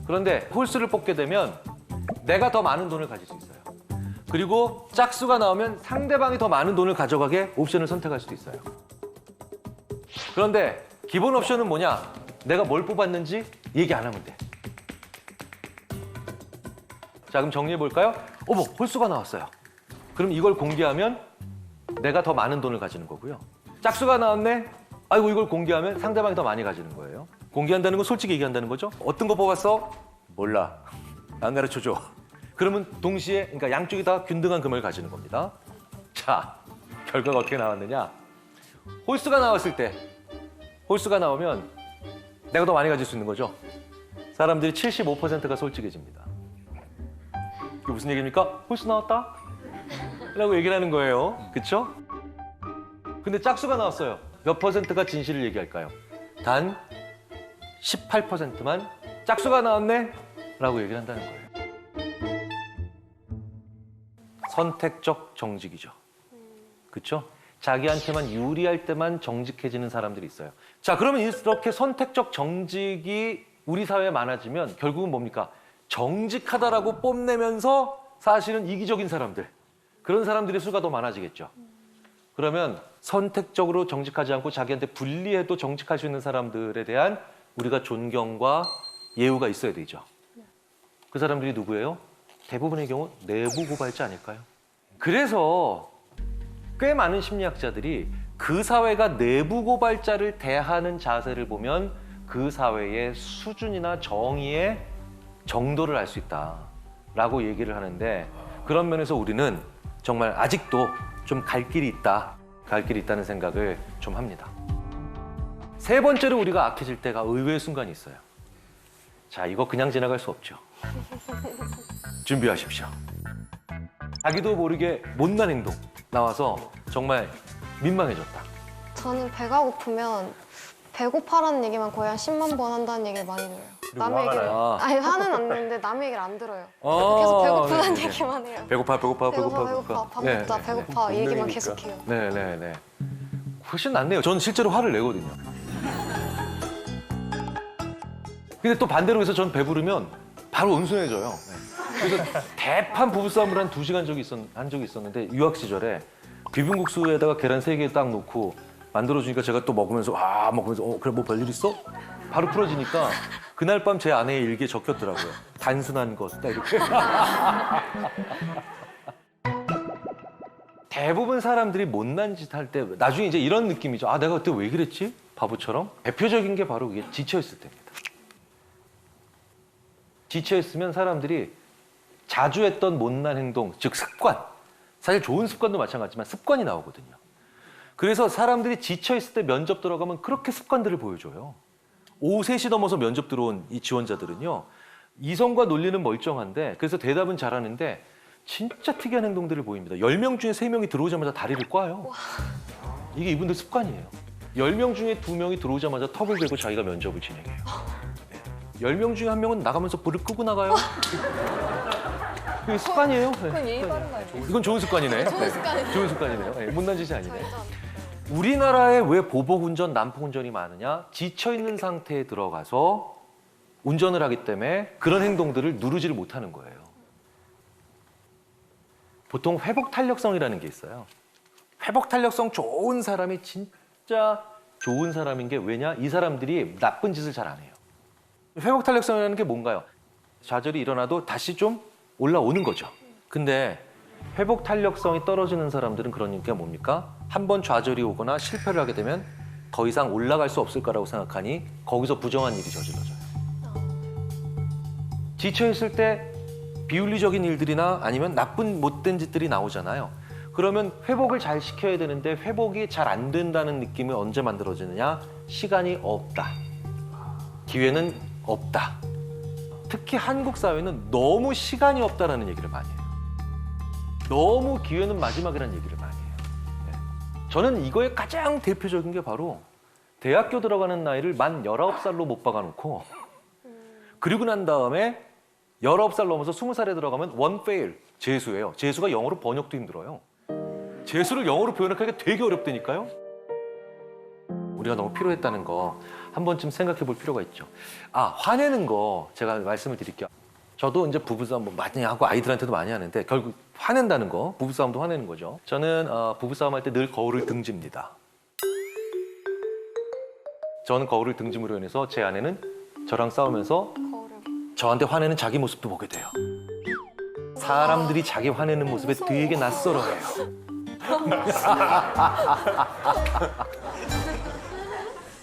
그런데 홀수를 뽑게 되면 내가 더 많은 돈을 가질 수 있어요. 그리고 짝수가 나오면 상대방이 더 많은 돈을 가져가게 옵션을 선택할 수도 있어요. 그런데 기본 옵션은 뭐냐? 내가 뭘 뽑았는지 얘기 안 하면 돼. 자, 그럼 정리해 볼까요? 어머, 홀수가 나왔어요. 그럼 이걸 공개하면 내가 더 많은 돈을 가지는 거고요. 짝수가 나왔네? 아이고, 이걸 공개하면 상대방이 더 많이 가지는 거예요. 공개한다는 건 솔직히 얘기한다는 거죠. 어떤 거 뽑았어? 몰라. 안 가르쳐줘. 그러면 동시에, 그러니까 양쪽이 다 균등한 금을 가지는 겁니다. 자, 결과가 어떻게 나왔느냐? 홀수가 나왔을 때, 홀수가 나오면 내가 더 많이 가질 수 있는 거죠. 사람들이 75%가 솔직해집니다. 이게 무슨 얘기입니까? 홀수 나왔다? 라고 얘기를 하는 거예요. 그쵸? 근데 짝수가 나왔어요. 몇 퍼센트가 진실을 얘기할까요? 단 18%만 짝수가 나왔네? 라고 얘기를 한다는 거예요. 선택적 정직이죠. 그쵸? 자기한테만 유리할 때만 정직해지는 사람들이 있어요. 자, 그러면 이렇게 선택적 정직이 우리 사회에 많아지면 결국은 뭡니까? 정직하다라고 뽐내면서 사실은 이기적인 사람들, 그런 사람들의 수가 더 많아지겠죠. 그러면 선택적으로 정직하지 않고 자기한테 불리해도 정직할 수 있는 사람들에 대한 우리가 존경과 예우가 있어야 되죠. 그 사람들이 누구예요? 대부분의 경우 내부 고발자 아닐까요? 그래서 꽤 많은 심리학자들이 그 사회가 내부 고발자를 대하는 자세를 보면 그 사회의 수준이나 정의의 정도를 알 수 있다라고 얘기를 하는데 그런 면에서 우리는 정말 아직도 좀 갈 길이 있다는 생각을 좀 합니다. 세 번째로 우리가 악해질 때가 의외의 순간이 있어요. 자, 이거 그냥 지나갈 수 없죠. 준비하십시오. 자기도 모르게 못난 행동 나와서 정말 민망해졌다. 저는 배가 고프면 배고파라는 얘기만 거의 한 10만 번 한다는 얘기를 많이 들어요. 남의 화가 얘기를 나요? 아니 화는 안 내는데 남의 얘기를 안 들어요. 아, 계속 배고프다는 네네네. 얘기만 해요. 배고파. 배고파 밥 네, 먹자 네, 배고파 이 얘기만 본능이니까. 계속해요. 네. 훨씬 낫네요. 저는 실제로 화를 내거든요. 근데 또 반대로 해서 전 배부르면 바로 온순해져요. 네. 그래서 대판 부부싸움을 한 2시간 한 적이 있었는데 유학 시절에 비빔국수에다가 계란 3개 딱 넣고 만들어주니까 제가 또 먹으면서 그래 뭐 별일 있어? 바로 풀어지니까 그날 밤 제 아내의 일기에 적혔더라고요. 단순한 것 딱 이렇게. 대부분 사람들이 못난 짓 할 때 나중에 이제 이런 느낌이죠. 아, 내가 그때 왜 그랬지? 바보처럼. 대표적인 게 바로 이게 지쳐있을 때입니다. 지쳐있으면 사람들이 자주 했던 못난 행동, 즉 습관. 사실 좋은 습관도 마찬가지지만 습관이 나오거든요. 그래서 사람들이 지쳐있을 때 면접 들어가면 그렇게 습관들을 보여줘요. 오후 3시 넘어서 면접 들어온 이 지원자들은요. 이성과 논리는 멀쩡한데 그래서 대답은 잘하는데 진짜 특이한 행동들을 보입니다. 10명 중에 3명이 들어오자마자 다리를 꽈요. 이게 이분들 습관이에요. 10명 중에 2명이 들어오자마자 턱을 대고 자기가 면접을 진행해요. 10명 중에 1명은 나가면서 불을 끄고 나가요. 이게 습관이에요. 네. 그건 예의 바른 거 아니에요? 이건 좋은 습관이네. 좋은 습관이네요. 좋은 습관이네요. 네, 못난 짓이 아니네. 저희도 우리나라에 왜 보복운전, 난폭운전이 많으냐? 지쳐있는 상태에 들어가서 운전을 하기 때문에 그런 행동들을 누르지를 못하는 거예요. 보통 회복 탄력성이라는 게 있어요. 회복 탄력성 좋은 사람이 진짜 좋은 사람인 게 왜냐? 이 사람들이 나쁜 짓을 잘 안 해요. 회복 탄력성이라는 게 뭔가요? 좌절이 일어나도 다시 좀 올라오는 거죠. 근데 회복 탄력성이 떨어지는 사람들은 그런 게 뭡니까? 한번 좌절이 오거나 실패를 하게 되면 더 이상 올라갈 수 없을 거라고 생각하니 거기서 부정한 일이 저질러져요. 지쳐있을 때 비윤리적인 일들이나 아니면 나쁜 못된 짓들이 나오잖아요. 그러면 회복을 잘 시켜야 되는데 회복이 잘 안 된다는 느낌이 언제 만들어지느냐? 시간이 없다. 기회는 없다. 특히 한국 사회는 너무 시간이 없다라는 얘기를 많이 해요. 너무 기회는 마지막이라는 얘기를 많이 해요. 네. 저는 이거의 가장 대표적인 게 바로 대학교 들어가는 나이를 만 19살로 못 박아놓고 그리고 난 다음에 19살 넘어서 20살에 들어가면 one fail, 재수예요. 재수가 영어로 번역도 힘들어요. 재수를 영어로 표현하기가 되게 어렵다니까요. 우리가 너무 피로했다는 거 한 번쯤 생각해 볼 필요가 있죠. 아, 화내는 거 제가 말씀을 드릴게요. 저도 이제 부부싸움 뭐 많이 하고 아이들한테도 많이 하는데 결국 화낸다는 거, 부부싸움도 화내는 거죠. 저는 부부싸움 할 때 늘 거울을 등집니다. 저는 거울을 등짐으로 인해서 제 아내는 저랑 싸우면서 저한테 화내는 자기 모습도 보게 돼요. 사람들이 자기 화내는 모습에 되게 낯설어해요.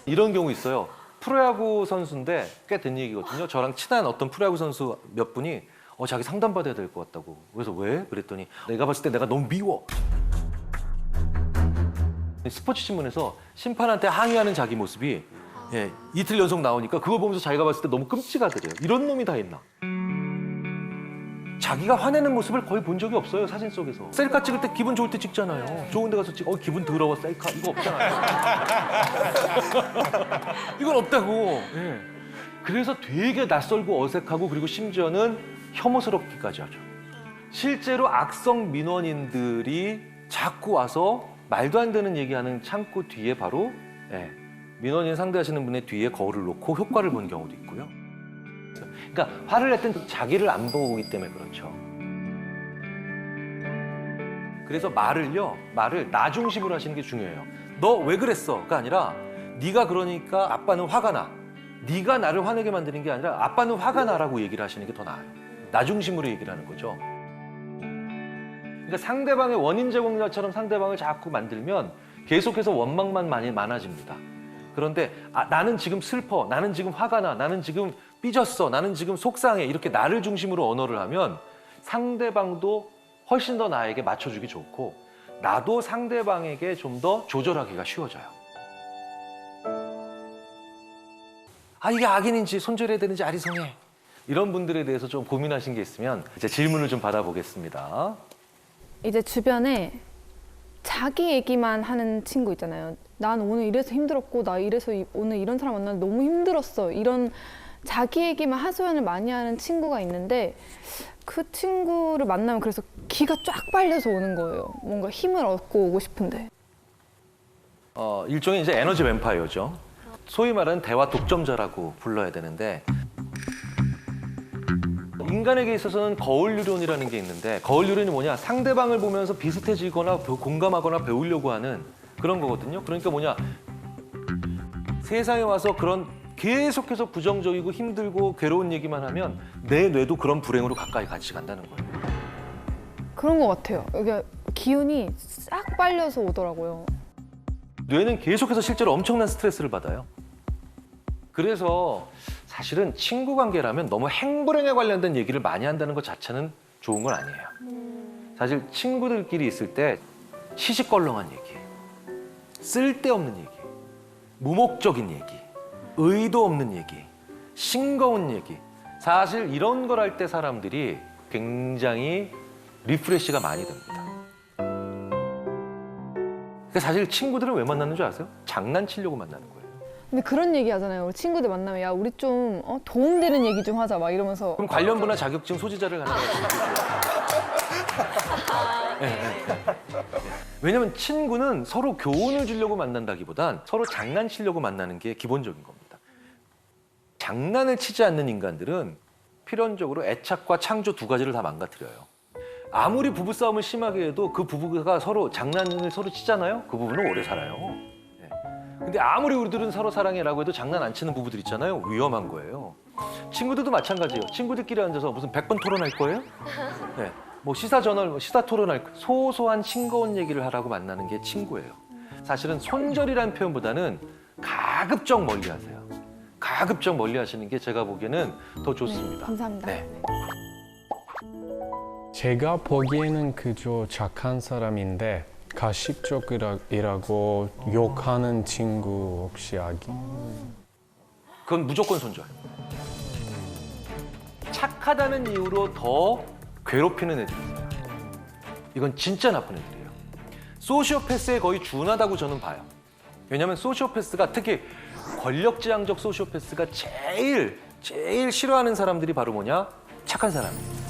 이런 경우 있어요. 프로야구 선수인데 꽤 된 얘기거든요. 저랑 친한 어떤 프로야구 선수 몇 분이 자기 상담받아야 될 것 같다고. 그래서 왜? 그랬더니 내가 봤을 때 내가 너무 미워. 스포츠 신문에서 심판한테 항의하는 자기 모습이 이틀 연속 나오니까 그걸 보면서 자기가 봤을 때 너무 끔찍하더래요. 이런 놈이 다 있나? 자기가 화내는 모습을 거의 본 적이 없어요, 사진 속에서. 셀카 찍을 때 기분 좋을 때 찍잖아요. 좋은 데 가서 기분 더러워, 셀카. 이거 없잖아요. 이건 없다고. 예. 그래서 되게 낯설고 어색하고 그리고 심지어는 혐오스럽기까지 하죠. 실제로 악성 민원인들이 자꾸 와서 말도 안 되는 얘기하는 창구 뒤에 바로 민원인 상대하시는 분의 뒤에 거울을 놓고 효과를 본 경우도 있고요. 그러니까 화를 낼 땐 자기를 안 보기 때문에 그렇죠. 그래서 말을 나 중심으로 하시는 게 중요해요. 너 왜 그랬어?가 아니라 네가 그러니까 아빠는 화가 나. 네가 나를 화내게 만드는 게 아니라 아빠는 화가 나라고 얘기를 하시는 게 더 나아요. 나 중심으로 얘기를 하는 거죠. 그러니까 상대방의 원인 제공자처럼 상대방을 자꾸 만들면 계속해서 원망만 많아집니다. 그런데 나는 지금 슬퍼, 나는 지금 화가 나, 나는 지금 삐졌어, 나는 지금 속상해 이렇게 나를 중심으로 언어를 하면 상대방도 훨씬 더 나에게 맞춰주기 좋고 나도 상대방에게 좀 더 조절하기가 쉬워져요. 이게 악인인지 손절해야 되는지 아리송해. 이런 분들에 대해서 좀 고민하신 게 있으면 이제 질문을 좀 받아보겠습니다. 이제 주변에 자기 얘기만 하는 친구 있잖아요. 난 오늘 이래서 힘들었고 나 이래서 오늘 이런 사람 만나서 너무 힘들었어. 이런 자기 얘기만 하소연을 많이 하는 친구가 있는데 그 친구를 만나면 그래서 기가 쫙 빨려서 오는 거예요. 뭔가 힘을 얻고 오고 싶은데. 일종의 이제 에너지 뱀파이어죠. 소위 말하는 대화 독점자라고 불러야 되는데 인간에게 있어서는 거울 유론이라는 게 있는데 거울 유론이 뭐냐? 상대방을 보면서 비슷해지거나 공감하거나 배우려고 하는 그런 거거든요. 그러니까 뭐냐? 세상에 와서 그런 계속해서 부정적이고 힘들고 괴로운 얘기만 하면 내 뇌도 그런 불행으로 가까이 같이 간다는 거예요. 그런 것 같아요. 이게 기운이 싹 빨려서 오더라고요. 뇌는 계속해서 실제로 엄청난 스트레스를 받아요. 그래서 사실은 친구 관계라면 너무 행불행에 관련된 얘기를 많이 한다는 것 자체는 좋은 건 아니에요. 사실 친구들끼리 있을 때 시시껄렁한 얘기, 쓸데없는 얘기, 무목적인 얘기, 의도 없는 얘기, 싱거운 얘기. 사실 이런 걸 할 때 사람들이 굉장히 리프레시가 많이 됩니다. 그러니까 사실 친구들은 왜 만나는 줄 아세요? 장난치려고 만나는 거예요. 근데 그런 얘기 하잖아요. 우리 친구들 만나면 야 우리 좀 도움되는 얘기 좀 하자 막 이러면서. 그럼 관련 분야 자격증 소지자를 하는 거예요. 왜냐면 친구는 서로 교훈을 주려고 만난다기보단 서로 장난치려고 만나는 게 기본적인 겁니다. 장난을 치지 않는 인간들은 필연적으로 애착과 창조 두 가지를 다 망가뜨려요. 아무리 부부싸움을 심하게 해도 그 부부가 서로 장난을 서로 치잖아요. 그 부부는 오래 살아요. 근데 아무리 우리들은 서로 사랑해라고 해도 장난 안 치는 부부들 있잖아요. 위험한 거예요. 친구들도 마찬가지예요. 친구들끼리 앉아서 무슨 100번 토론할 거예요? 네. 뭐 시사저널, 시사 토론할 소소한 싱거운 얘기를 하라고 만나는 게 친구예요. 사실은 손절이라는 표현보다는 가급적 멀리하세요. 가급적 멀리하시는 게 제가 보기에는 더 좋습니다. 감사합니다. 네. 제가 보기에는 그저 착한 사람인데 가식적이라고 욕하는 친구 혹시 그건 무조건 손절. 착하다는 이유로 더 괴롭히는 애들이 있어요. 이건 진짜 나쁜 애들이에요. 소시오패스에 거의 준하다고 저는 봐요. 왜냐하면 소시오패스가 특히 권력지향적 소시오패스가 제일 싫어하는 사람들이 바로 뭐냐? 착한 사람이에요.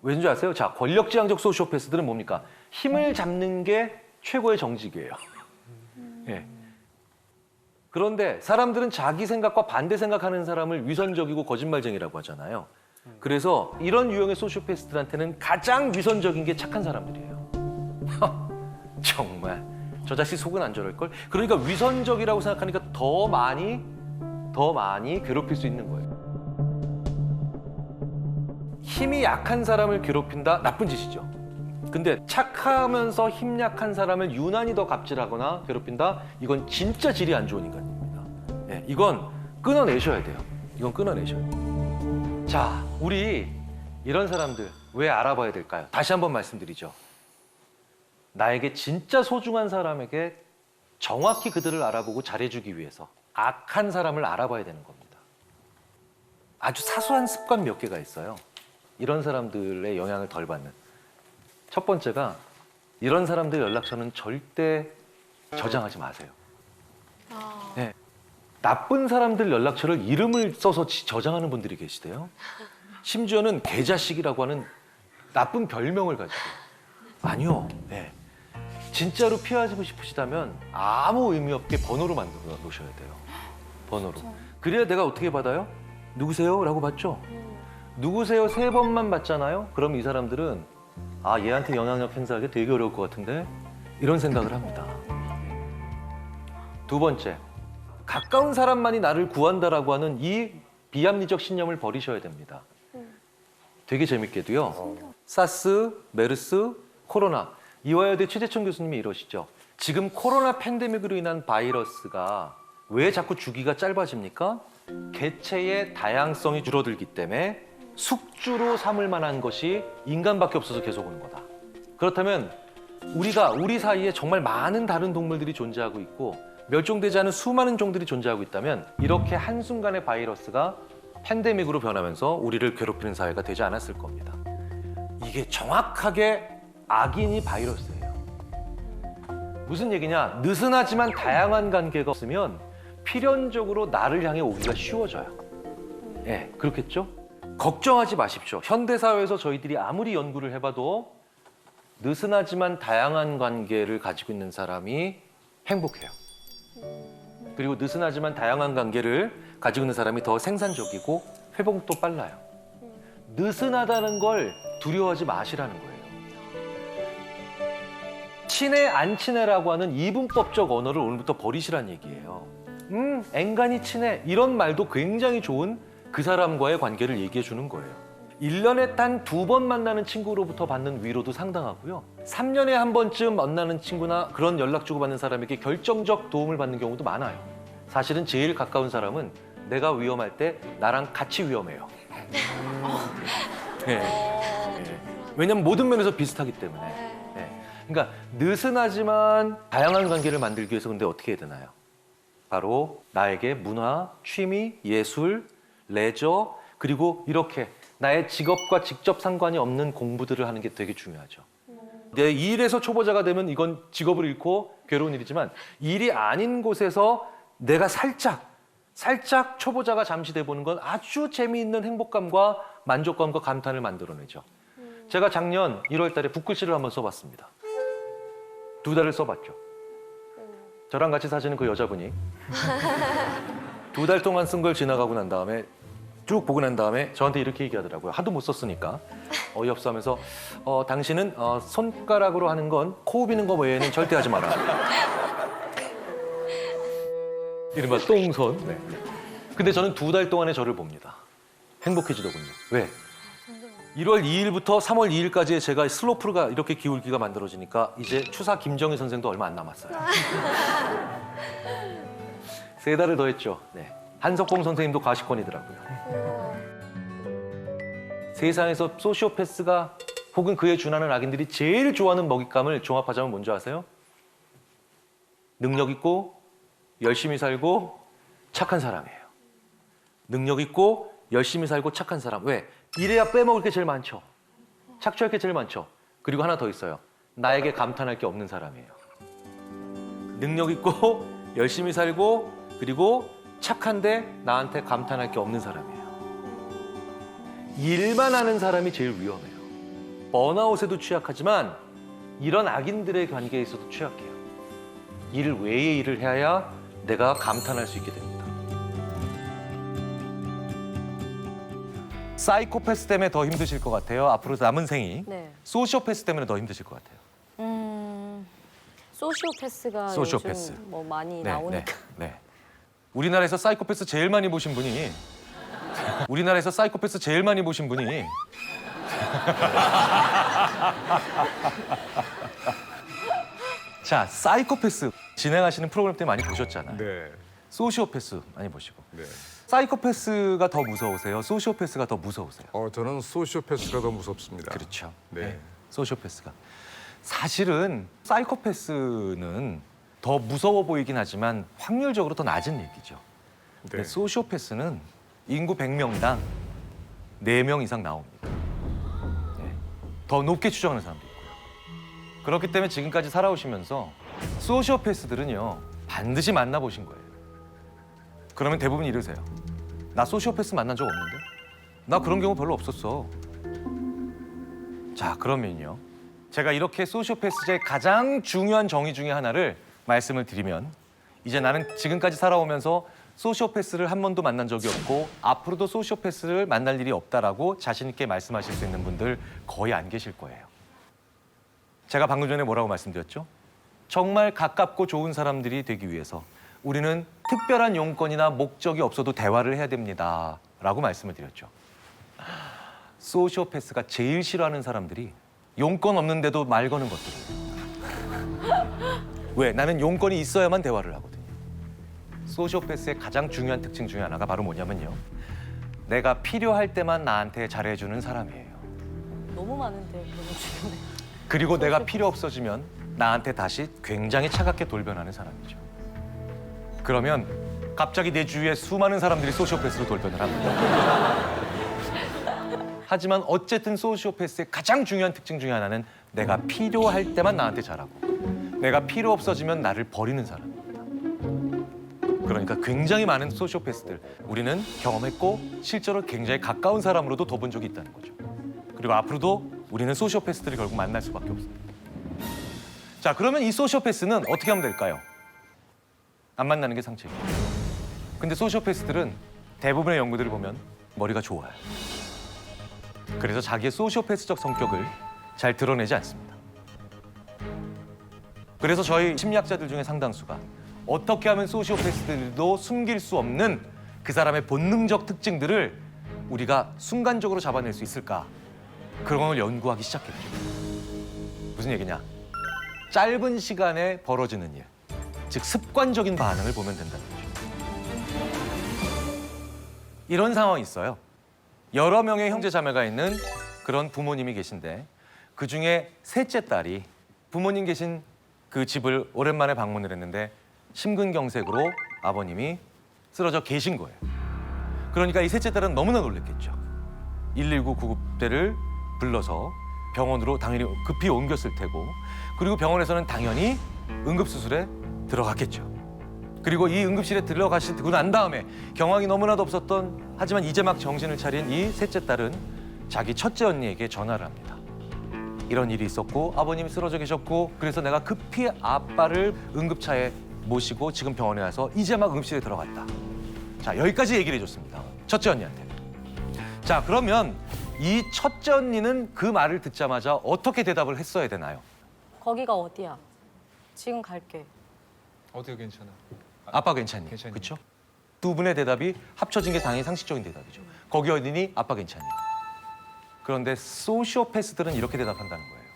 왠지 아세요? 자, 권력지향적 소시오패스들은 뭡니까? 힘을 잡는 게 최고의 정직이에요. 예. 그런데 사람들은 자기 생각과 반대 생각하는 사람을 위선적이고 거짓말쟁이라고 하잖아요. 그래서 이런 유형의 소시오패스들한테는 가장 위선적인 게 착한 사람들이에요. 정말 저 자식 속은 안 저럴걸? 그러니까 위선적이라고 생각하니까 더 많이 괴롭힐 수 있는 거예요. 힘이 약한 사람을 괴롭힌다? 나쁜 짓이죠. 근데 착하면서 힘 약한 사람을 유난히 더 갑질하거나 괴롭힌다? 이건 진짜 질이 안 좋은 인간입니다. 네, 이건 끊어내셔야 돼요. 이건 끊어내셔야 돼요. 자, 우리 이런 사람들 왜 알아봐야 될까요? 다시 한번 말씀드리죠. 나에게 진짜 소중한 사람에게 정확히 그들을 알아보고 잘해주기 위해서 악한 사람을 알아봐야 되는 겁니다. 아주 사소한 습관 몇 개가 있어요. 이런 사람들의 영향을 덜 받는. 첫 번째가 이런 사람들 연락처는 절대 저장하지 마세요. 네. 나쁜 사람들 연락처를 이름을 써서 저장하는 분들이 계시대요. 심지어는 개자식이라고 하는 나쁜 별명을 가지고. 아니요. 네. 진짜로 피하고 싶으시다면 아무 의미 없게 번호로 만들어 놓으셔야 돼요. 번호로. 그래야 내가 어떻게 받아요? 누구세요? 라고 받죠? 누구세요? 3번만 받잖아요? 그럼 이 사람들은 아, 얘한테 영향력 행사하기 되게 어려울 것 같은데? 이런 생각을 합니다. 두 번째, 가까운 사람만이 나를 구한다라고 하는 이 비합리적 신념을 버리셔야 됩니다. 되게 재밌게도요. 사스, 메르스, 코로나. 이화여대 최재천 교수님이 이러시죠. 지금 코로나 팬데믹으로 인한 바이러스가 왜 자꾸 주기가 짧아집니까? 개체의 다양성이 줄어들기 때문에 숙주로 삼을 만한 것이 인간밖에 없어서 계속 오는 거다. 그렇다면 우리 사이에 정말 많은 다른 동물들이 존재하고 있고 멸종되지 않은 수많은 종들이 존재하고 있다면 이렇게 한순간에 바이러스가 팬데믹으로 변하면서 우리를 괴롭히는 사회가 되지 않았을 겁니다. 이게 정확하게 악인이 바이러스예요. 무슨 얘기냐? 느슨하지만 다양한 관계가 없으면 필연적으로 나를 향해 오기가 쉬워져요. 예, 그렇겠죠? 걱정하지 마십시오. 현대사회에서 저희들이 아무리 연구를 해봐도 느슨하지만 다양한 관계를 가지고 있는 사람이 행복해요. 그리고 느슨하지만 다양한 관계를 가지고 있는 사람이 더 생산적이고 회복도 빨라요. 느슨하다는 걸 두려워하지 마시라는 거예요. 친해 안 친해라고 하는 이분법적 언어를 오늘부터 버리시란 얘기예요. 앵간히 친해 이런 말도 굉장히 좋은 그 사람과의 관계를 얘기해 주는 거예요. 1년에 단 2번 만나는 친구로부터 받는 위로도 상당하고요. 3년에 한 번쯤 만나는 친구나 그런 연락 주고받는 사람에게 결정적 도움을 받는 경우도 많아요. 사실은 제일 가까운 사람은 내가 위험할 때 나랑 같이 위험해요. 네. 왜냐면 모든 면에서 비슷하기 때문에. 네. 그러니까 느슨하지만 다양한 관계를 만들기 위해서 근데 어떻게 해야 되나요? 바로 나에게 문화, 취미, 예술, 레저 그리고 이렇게 나의 직업과 직접 상관이 없는 공부들을 하는 게 되게 중요하죠. 내 일에서 초보자가 되면 이건 직업을 잃고 괴로운 일이지만 일이 아닌 곳에서 내가 살짝 초보자가 잠시 돼보는 건 아주 재미있는 행복감과 만족감과 감탄을 만들어내죠. 제가 작년 1월 달에 붓글씨를 한번 써봤습니다. 2달을 써봤죠. 저랑 같이 사시는 그 여자분이 2달 동안 쓴 걸 지나가고 난 다음에 쭉 보고 난 다음에 저한테 이렇게 얘기하더라고요. 하도 못 썼으니까 어이없어 하면서 당신은 손가락으로 하는 건 코 비는 거 외에는 절대 하지 마라. 이른바 똥손. 네. 근데 저는 2달 동안에 저를 봅니다. 행복해지더군요. 왜? 1월 2일부터 3월 2일까지의 제가 슬로프가 이렇게 기울기가 만들어지니까 이제 추사 김정희 선생도 얼마 안 남았어요. 3달을 더 했죠. 네. 한석봉 선생님도 과시권이더라고요. 세상에서 소시오패스가 혹은 그에 준하는 악인들이 제일 좋아하는 먹잇감을 종합하자면 뭔지 아세요? 능력 있고 열심히 살고 착한 사람이에요. 능력 있고 열심히 살고 착한 사람. 왜? 이래야 빼먹을 게 제일 많죠. 착취할 게 제일 많죠. 그리고 하나 더 있어요. 나에게 감탄할 게 없는 사람이에요. 능력 있고 열심히 살고 그리고 착한데 나한테 감탄할 게 없는 사람이에요. 일만 하는 사람이 제일 위험해요. 번아웃에도 취약하지만 이런 악인들의 관계에 있어도 취약해요. 일 외의 일을 해야 내가 감탄할 수 있게 됩니다. 사이코패스 때문에 더 힘드실 것 같아요. 앞으로 남은 생이. 네. 소시오패스 때문에 더 힘드실 것 같아요. 소시오패스가 소시오패스. 요즘 뭐 많이 네, 나오니까. 네. 우리나라에서 사이코패스 제일 많이 보신 분이 자, 사이코패스 진행하시는 프로그램 때 많이 보셨잖아요. 네. 소시오패스 많이 보시고. 네. 사이코패스가 더 무서우세요? 소시오패스가 더 무서우세요? 저는 소시오패스가 더 무섭습니다. 그렇죠. 네. 소시오패스가. 사실은 사이코패스는 더 무서워 보이긴 하지만 확률적으로 더 낮은 얘기죠. 근데 소시오패스는 인구 100명당 4명 이상 나옵니다. 네. 더 높게 추정하는 사람도 있고요. 그렇기 때문에 지금까지 살아오시면서 소시오패스들은요 반드시 만나보신 거예요. 그러면 대부분 이러세요. 나 소시오패스 만난 적 없는데? 나 그런 경우 별로 없었어. 자, 그러면요. 제가 이렇게 소시오패스의 가장 중요한 정의 중에 하나를 말씀을 드리면 이제 나는 지금까지 살아오면서 소시오패스를 한 번도 만난 적이 없고 앞으로도 소시오패스를 만날 일이 없다라고 자신 있게 말씀하실 수 있는 분들 거의 안 계실 거예요. 제가 방금 전에 뭐라고 말씀드렸죠? 정말 가깝고 좋은 사람들이 되기 위해서 우리는 특별한 용건이나 목적이 없어도 대화를 해야 됩니다. 라고 말씀을 드렸죠. 소시오패스가 제일 싫어하는 사람들이 용건 없는데도 말 거는 것들이에요. 왜? 나는 용건이 있어야만 대화를 하거든요. 소시오패스의 가장 중요한 특징 중에 하나가 바로 뭐냐면요. 내가 필요할 때만 나한테 잘해주는 사람이에요. 너무 많은데 그런 주변에. 그리고 내가 필요 없어지면 나한테 다시 굉장히 차갑게 돌변하는 사람이죠. 그러면 갑자기 내 주위에 수많은 사람들이 소시오패스로 돌변을 합니다. 하지만 어쨌든 소시오패스의 가장 중요한 특징 중에 하나는 내가 필요할 때만 나한테 잘하고 내가 필요 없어지면 나를 버리는 사람입니다. 그러니까 굉장히 많은 소시오패스들 우리는 경험했고 실제로 굉장히 가까운 사람으로도 둬본 적이 있다는 거죠. 그리고 앞으로도 우리는 소시오패스들을 결국 만날 수밖에 없습니다. 자, 그러면 이 소시오패스는 어떻게 하면 될까요? 안 만나는 게 상책이에요. 근데 소시오패스들은 대부분의 연구들을 보면 머리가 좋아요. 그래서 자기의 소시오패스적 성격을 잘 드러내지 않습니다. 그래서 저희 심리학자들 중에 상당수가 어떻게 하면 소시오패스들도 숨길 수 없는 그 사람의 본능적 특징들을 우리가 순간적으로 잡아낼 수 있을까? 그런 걸 연구하기 시작했죠. 무슨 얘기냐? 짧은 시간에 벌어지는 일, 즉 습관적인 반응을 보면 된다는 거죠. 이런 상황이 있어요. 여러 명의 형제 자매가 있는 그런 부모님이 계신데 그중에 셋째 딸이 부모님 계신 그 집을 오랜만에 방문을 했는데 심근경색으로 아버님이 쓰러져 계신 거예요. 그러니까 이 셋째 딸은 너무나 놀랐겠죠. 119 구급대를 불러서 병원으로 당연히 급히 옮겼을 테고 그리고 병원에서는 당연히 응급수술에 들어갔겠죠. 그리고 이 응급실에 들어가시고 난 다음에 경황이 너무나도 없었던 하지만 이제 막 정신을 차린 이 셋째 딸은 자기 첫째 언니에게 전화를 합니다. 이런 일이 있었고 아버님이 쓰러져 계셨고 그래서 내가 급히 아빠를 응급차에 모시고 지금 병원에 와서 이제 막 응급실에 들어갔다. 자, 여기까지 얘기를 해줬습니다. 첫째 언니한테. 자, 그러면 이 첫째 언니는 그 말을 듣자마자 어떻게 대답을 했어야 되나요? 거기가 어디야? 지금 갈게. 어디가 괜찮아? 아빠 괜찮니? 괜찮니? 그렇죠? 두 분의 대답이 합쳐진 게 당연히 상식적인 대답이죠. 거기 어디니? 아빠 괜찮니? 그런데 소시오패스들은 이렇게 대답한다는 거예요.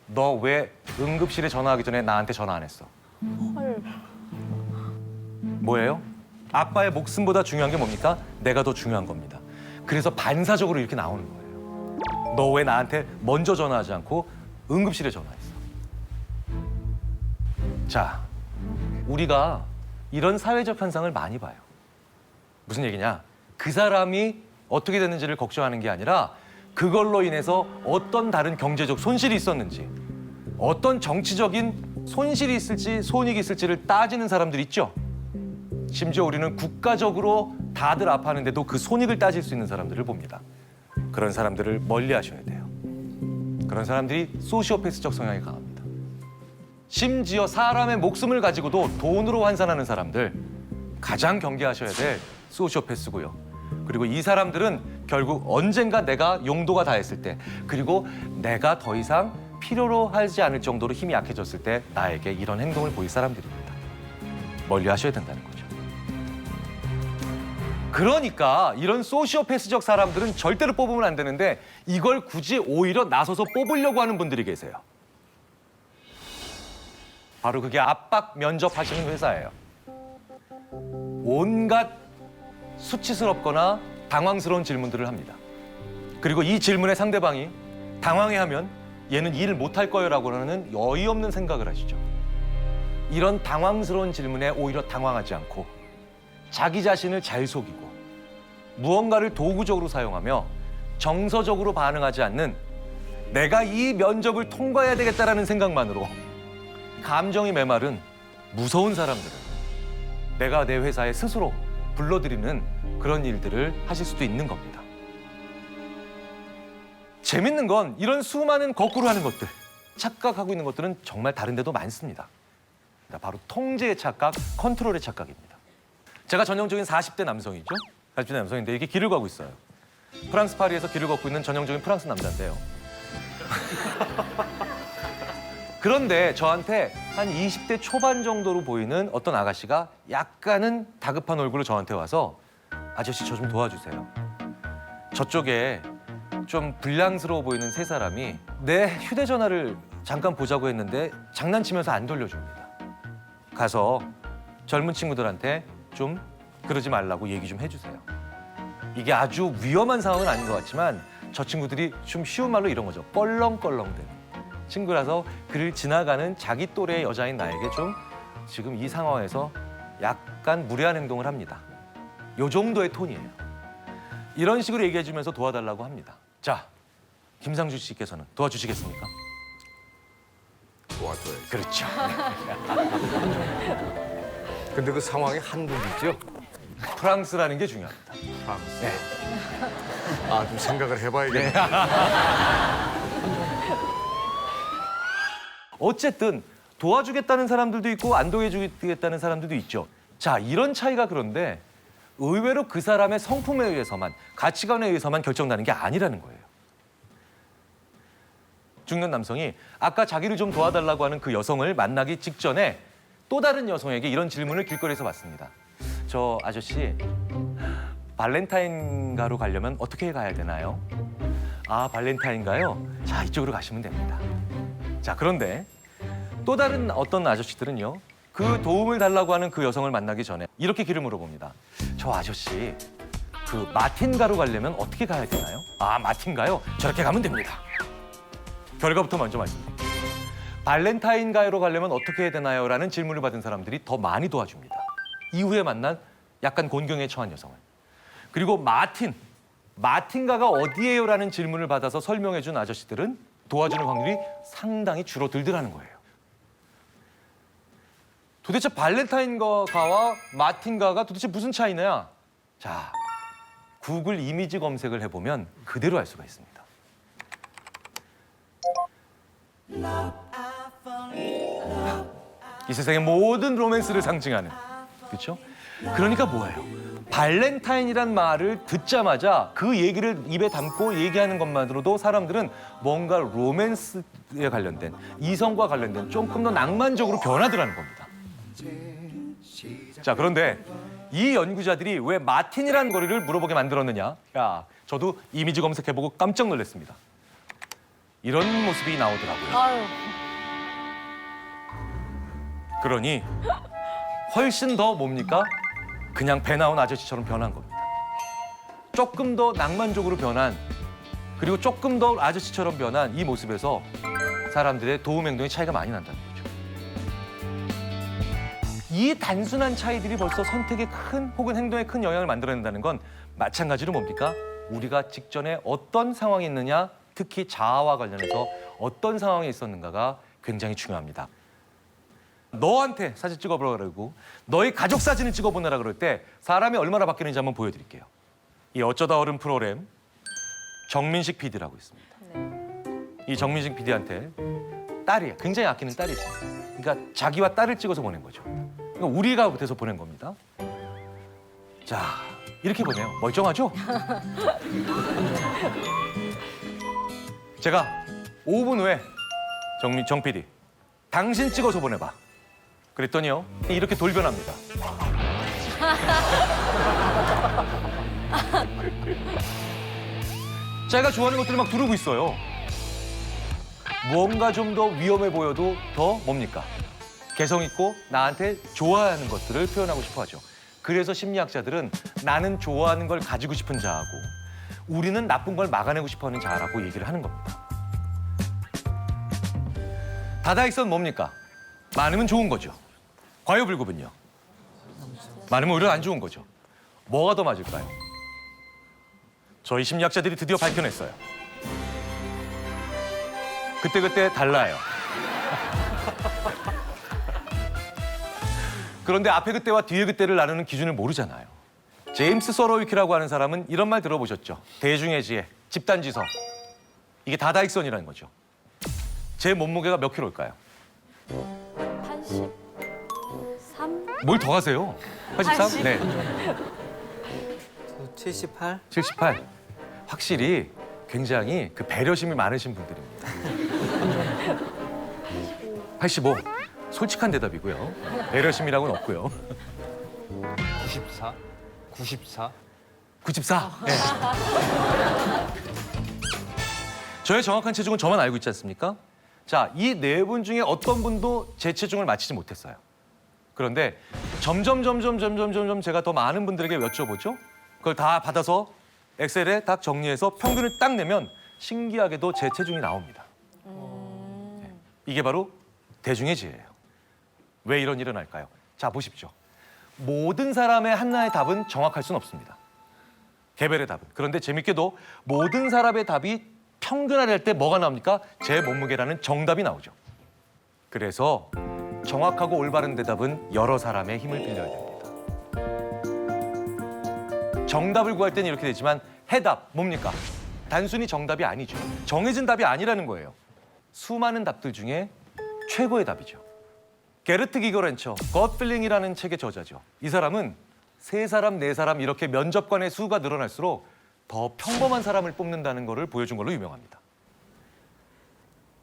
너 왜 응급실에 전화하기 전에 나한테 전화 안 했어? 헐. 뭐예요? 아빠의 목숨보다 중요한 게 뭡니까? 내가 더 중요한 겁니다. 그래서 반사적으로 이렇게 나오는 거예요. 너 왜 나한테 먼저 전화하지 않고 응급실에 전화했어? 자, 우리가 이런 사회적 현상을 많이 봐요. 무슨 얘기냐? 그 사람이 어떻게 됐는지를 걱정하는 게 아니라 그걸로 인해서 어떤 다른 경제적 손실이 있었는지 어떤 정치적인 손실이 있을지 손익이 있을지를 따지는 사람들 있죠. 심지어 우리는 국가적으로 다들 아파하는데도 그 손익을 따질 수 있는 사람들을 봅니다. 그런 사람들을 멀리 하셔야 돼요. 그런 사람들이 소시오패스적 성향이 강합니다. 심지어 사람의 목숨을 가지고도 돈으로 환산하는 사람들 가장 경계하셔야 될 소시오패스고요. 그리고 이 사람들은 결국 언젠가 내가 용도가 다했을 때 그리고 내가 더 이상 필요로 하지 않을 정도로 힘이 약해졌을 때 나에게 이런 행동을 보일 사람들입니다. 멀리 하셔야 된다는 거죠. 그러니까 이런 소시오패스적 사람들은 절대로 뽑으면 안 되는데 이걸 굳이 오히려 나서서 뽑으려고 하는 분들이 계세요. 바로 그게 압박 면접하시는 회사예요. 온갖 수치스럽거나 당황스러운 질문들을 합니다. 그리고 이 질문에 상대방이 당황해하면 얘는 일을 못할 거예요라고 하는 어이없는 생각을 하시죠. 이런 당황스러운 질문에 오히려 당황하지 않고 자기 자신을 잘 속이고 무언가를 도구적으로 사용하며 정서적으로 반응하지 않는 내가 이 면접을 통과해야 되겠다라는 생각만으로 감정이 메마른 무서운 사람들은 내가 내 회사에 스스로 불러들이는 그런 일들을 하실 수도 있는 겁니다. 재밌는 건 이런 수많은 거꾸로 하는 것들, 착각하고 있는 것들은 정말 다른 데도 많습니다. 바로 통제의 착각, 컨트롤의 착각입니다. 제가 전형적인 40대 남성이죠. 40대 남성인데 이렇게 길을 가고 있어요. 프랑스 파리에서 길을 걷고 있는 전형적인 프랑스 남자인데요. 그런데 저한테 한 20대 초반 정도로 보이는 어떤 아가씨가 약간은 다급한 얼굴로 저한테 와서 아저씨 저 좀 도와주세요. 저쪽에 좀 불량스러워 보이는 세 사람이 내 휴대전화를 잠깐 보자고 했는데 장난치면서 안 돌려줍니다. 가서 젊은 친구들한테 좀 그러지 말라고 얘기 좀 해주세요. 이게 아주 위험한 상황은 아닌 것 같지만 저 친구들이 좀 쉬운 말로 이런 거죠. 껄렁껄렁대는 친구라서 그를 지나가는 자기 또래의 여자인 나에게 좀 지금 이 상황에서 약간 무례한 행동을 합니다. 요 정도의 톤이에요. 이런 식으로 얘기해주면서 도와달라고 합니다. 자, 김상준 씨께서는 도와주시겠습니까? 도와줘야지. 그렇죠. 근데 그 상황이 한국이죠? 프랑스라는 게 중요합니다. 프랑스. 네. 아, 좀 생각을 해봐야겠네. 어쨌든 도와주겠다는 사람들도 있고 안 도와주겠다는 사람들도 있죠. 자, 이런 차이가 그런데 의외로 그 사람의 성품에 의해서만, 가치관에 의해서만 결정나는 게 아니라는 거예요. 중년 남성이 아까 자기를 좀 도와달라고 하는 그 여성을 만나기 직전에 또 다른 여성에게 이런 질문을 길거리에서 받습니다. 저 아저씨, 발렌타인가로 가려면 어떻게 가야 되나요? 아, 발렌타인가요? 자, 이쪽으로 가시면 됩니다. 자, 그런데 또 다른 어떤 아저씨들은요, 그 도움을 달라고 하는 그 여성을 만나기 전에 이렇게 길을 물어봅니다. 저 아저씨, 그 마틴가로 가려면 어떻게 가야 되나요? 아, 마틴가요? 저렇게 가면 됩니다. 결과부터 먼저 말씀드릴게요. 발렌타인가요로 가려면 어떻게 해야 되나요? 라는 질문을 받은 사람들이 더 많이 도와줍니다. 이후에 만난 약간 곤경에 처한 여성을. 그리고 마틴가가 어디예요? 라는 질문을 받아서 설명해준 아저씨들은 도와주는 확률이 상당히 줄어들더라는 거예요. 도대체 발렌타인가와 마틴가가 도대체 무슨 차이냐? 자, 구글 이미지 검색을 해보면 그대로 알 수가 있습니다. 이 세상의 모든 로맨스를 상징하는, 그렇죠? 그러니까 뭐예요? 발렌타인이란 말을 듣자마자 그 얘기를 입에 담고 얘기하는 것만으로도 사람들은 뭔가 로맨스에 관련된, 이성과 관련된 조금 더 낭만적으로 변하더라는 겁니다. 자, 그런데 이 연구자들이 왜 마틴이라는 거리를 물어보게 만들었느냐? 야, 저도 이미지 검색해보고 깜짝 놀랐습니다. 이런 모습이 나오더라고요. 아유, 그러니 훨씬 더 뭡니까? 그냥 배 나온 아저씨처럼 변한 겁니다. 조금 더 낭만적으로 변한, 그리고 조금 더 아저씨처럼 변한 이 모습에서 사람들의 도움 행동의 차이가 많이 난다는 거죠. 이 단순한 차이들이 벌써 선택에 큰, 혹은 행동에 큰 영향을 만들어낸다는 건 마찬가지로 뭡니까? 우리가 직전에 어떤 상황이 있느냐, 특히 자아와 관련해서 어떤 상황이 있었는가가 굉장히 중요합니다. 너한테 사진 찍어보라 그러고 너희 가족 사진을 찍어보내라 그럴 때 사람이 얼마나 바뀌는지 한번 보여드릴게요. 이 어쩌다 어른 프로그램 정민식 PD라고 있습니다. 이 정민식 PD한테 딸이, 굉장히 아끼는 딸이 있습니다. 그러니까 자기와 딸을 찍어서 보낸 거죠. 그러니까 우리가 돼서 보낸 겁니다. 자, 이렇게 보내요. 멀쩡하죠? 제가 5분 후에 정 PD, 당신 찍어서 보내봐. 그랬더니요, 이렇게 돌변합니다. 자기가 좋아하는 것들을 막 두르고 있어요. 뭔가 좀 더 위험해 보여도 더 뭡니까? 개성 있고 나한테 좋아하는 것들을 표현하고 싶어 하죠. 그래서 심리학자들은 나는 좋아하는 걸 가지고 싶은 자하고 우리는 나쁜 걸 막아내고 싶어 하는 자라고 얘기를 하는 겁니다. 다다익선 뭡니까? 많으면 좋은 거죠. 과요불급은요? 많으면 오히려 안 좋은 거죠. 뭐가 더 맞을까요? 저희 심리학자들이 드디어 밝혀냈어요. 그때그때 달라요. 그런데 앞에 그때와 뒤에 그때를 나누는 기준을 모르잖아요. 제임스 서로위키라고 하는 사람은 이런 말 들어보셨죠? 대중의 지혜, 집단지성. 이게 다다익선이라는 거죠. 제 몸무게가 몇 킬로일까요? 83? 뭘 더 하세요? 83? 네. 78? 78. 확실히 굉장히 그 배려심이 많으신 분들입니다. 85. 솔직한 대답이고요. 배려심이라고는 없고요. 94? 94? 94. 네. 저의 정확한 체중은 저만 알고 있지 않습니까? 자, 이 네 분 중에 어떤 분도 제 체중을 맞히지 못했어요. 그런데 점점 제가 더 많은 분들에게 여쭤보죠. 그걸 다 받아서 엑셀에 딱 정리해서 평균을 딱 내면 신기하게도 제 체중이 나옵니다. 네. 이게 바로 대중의 지혜예요. 왜 이런 일은 할까요? 자, 보십시오. 모든 사람의 하나의 답은 정확할 수는 없습니다. 개별의 답은. 그런데 재밌게도 모든 사람의 답이 평균화를 할 때 뭐가 나옵니까? 제 몸무게라는 정답이 나오죠. 그래서 정확하고 올바른 대답은 여러 사람의 힘을 빌려야 됩니다. 정답을 구할 때는 이렇게 되지만 해답 뭡니까? 단순히 정답이 아니죠. 정해진 답이 아니라는 거예요. 수많은 답들 중에 최고의 답이죠. 게르트 기거렌처, 겉필링이라는 책의 저자죠. 이 사람은 3사람, 4사람 이렇게 면접관의 수가 늘어날수록 더 평범한 사람을 뽑는다는 것을 보여준 걸로 유명합니다.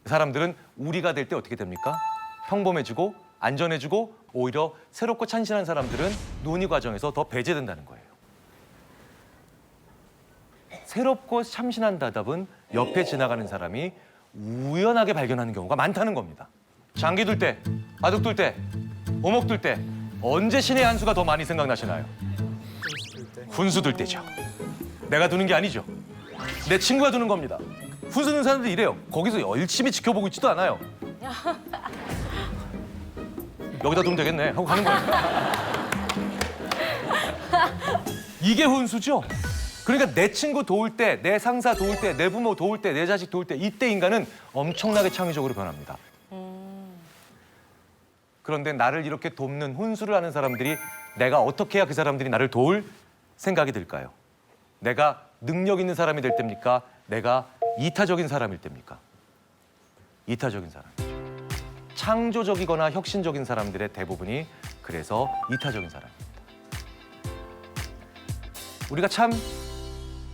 사람들은 우리가 될 때 어떻게 됩니까? 평범해지고 안전해지고 오히려 새롭고 찬신한 사람들은 논의 과정에서 더 배제된다는 거예요. 새롭고 참신한 대답은 옆에 지나가는 사람이 우연하게 발견하는 경우가 많다는 겁니다. 장기 둘 때, 바둑 둘 때, 오목 둘 때 언제 신의 한 수가 더 많이 생각나시나요? 훈수 둘 때죠. 내가 두는 게 아니죠. 내 친구가 두는 겁니다. 훈수 두는 사람들이 이래요. 거기서 열심히 지켜보고 있지도 않아요. 여기다 두면 되겠네 하고 가는 거예요. 이게 훈수죠. 그러니까 내 친구 도울 때, 내 상사 도울 때, 내 부모 도울 때, 내 자식 도울 때 이때 인간은 엄청나게 창의적으로 변합니다. 그런데 나를 이렇게 돕는 훈수를 하는 사람들이 내가 어떻게 해야 그 사람들이 나를 도울 생각이 들까요? 내가 능력 있는 사람이 될 때입니까? 내가 이타적인 사람일 때입니까? 이타적인 사람이죠. 창조적이거나 혁신적인 사람들의 대부분이 그래서 이타적인 사람입니다. 우리가 참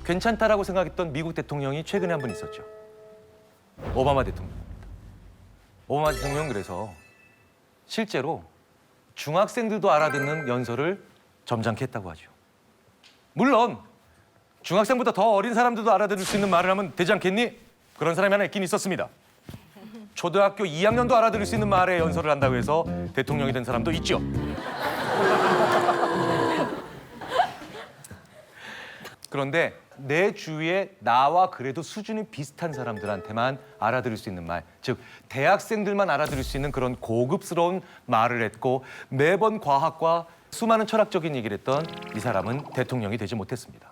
괜찮다라고 생각했던 미국 대통령이 최근에 한 분 있었죠. 오바마 대통령입니다. 오바마 대통령 그래서 실제로 중학생들도 알아듣는 연설을 점잖게 했다고 하죠. 물론 중학생보다 더 어린 사람들도 알아들을 수 있는 말을 하면 되지 않겠니? 그런 사람이 하나 있긴 있었습니다. 초등학교 2학년도 알아들을 수 있는 말에 연설을 한다고 해서 대통령이 된 사람도 있죠. 그런데 내 주위에 나와 그래도 수준이 비슷한 사람들한테만 알아들을 수 있는 말, 즉 대학생들만 알아들을 수 있는 그런 고급스러운 말을 했고 매번 과학과 수많은 철학적인 얘기를 했던 이 사람은 대통령이 되지 못했습니다.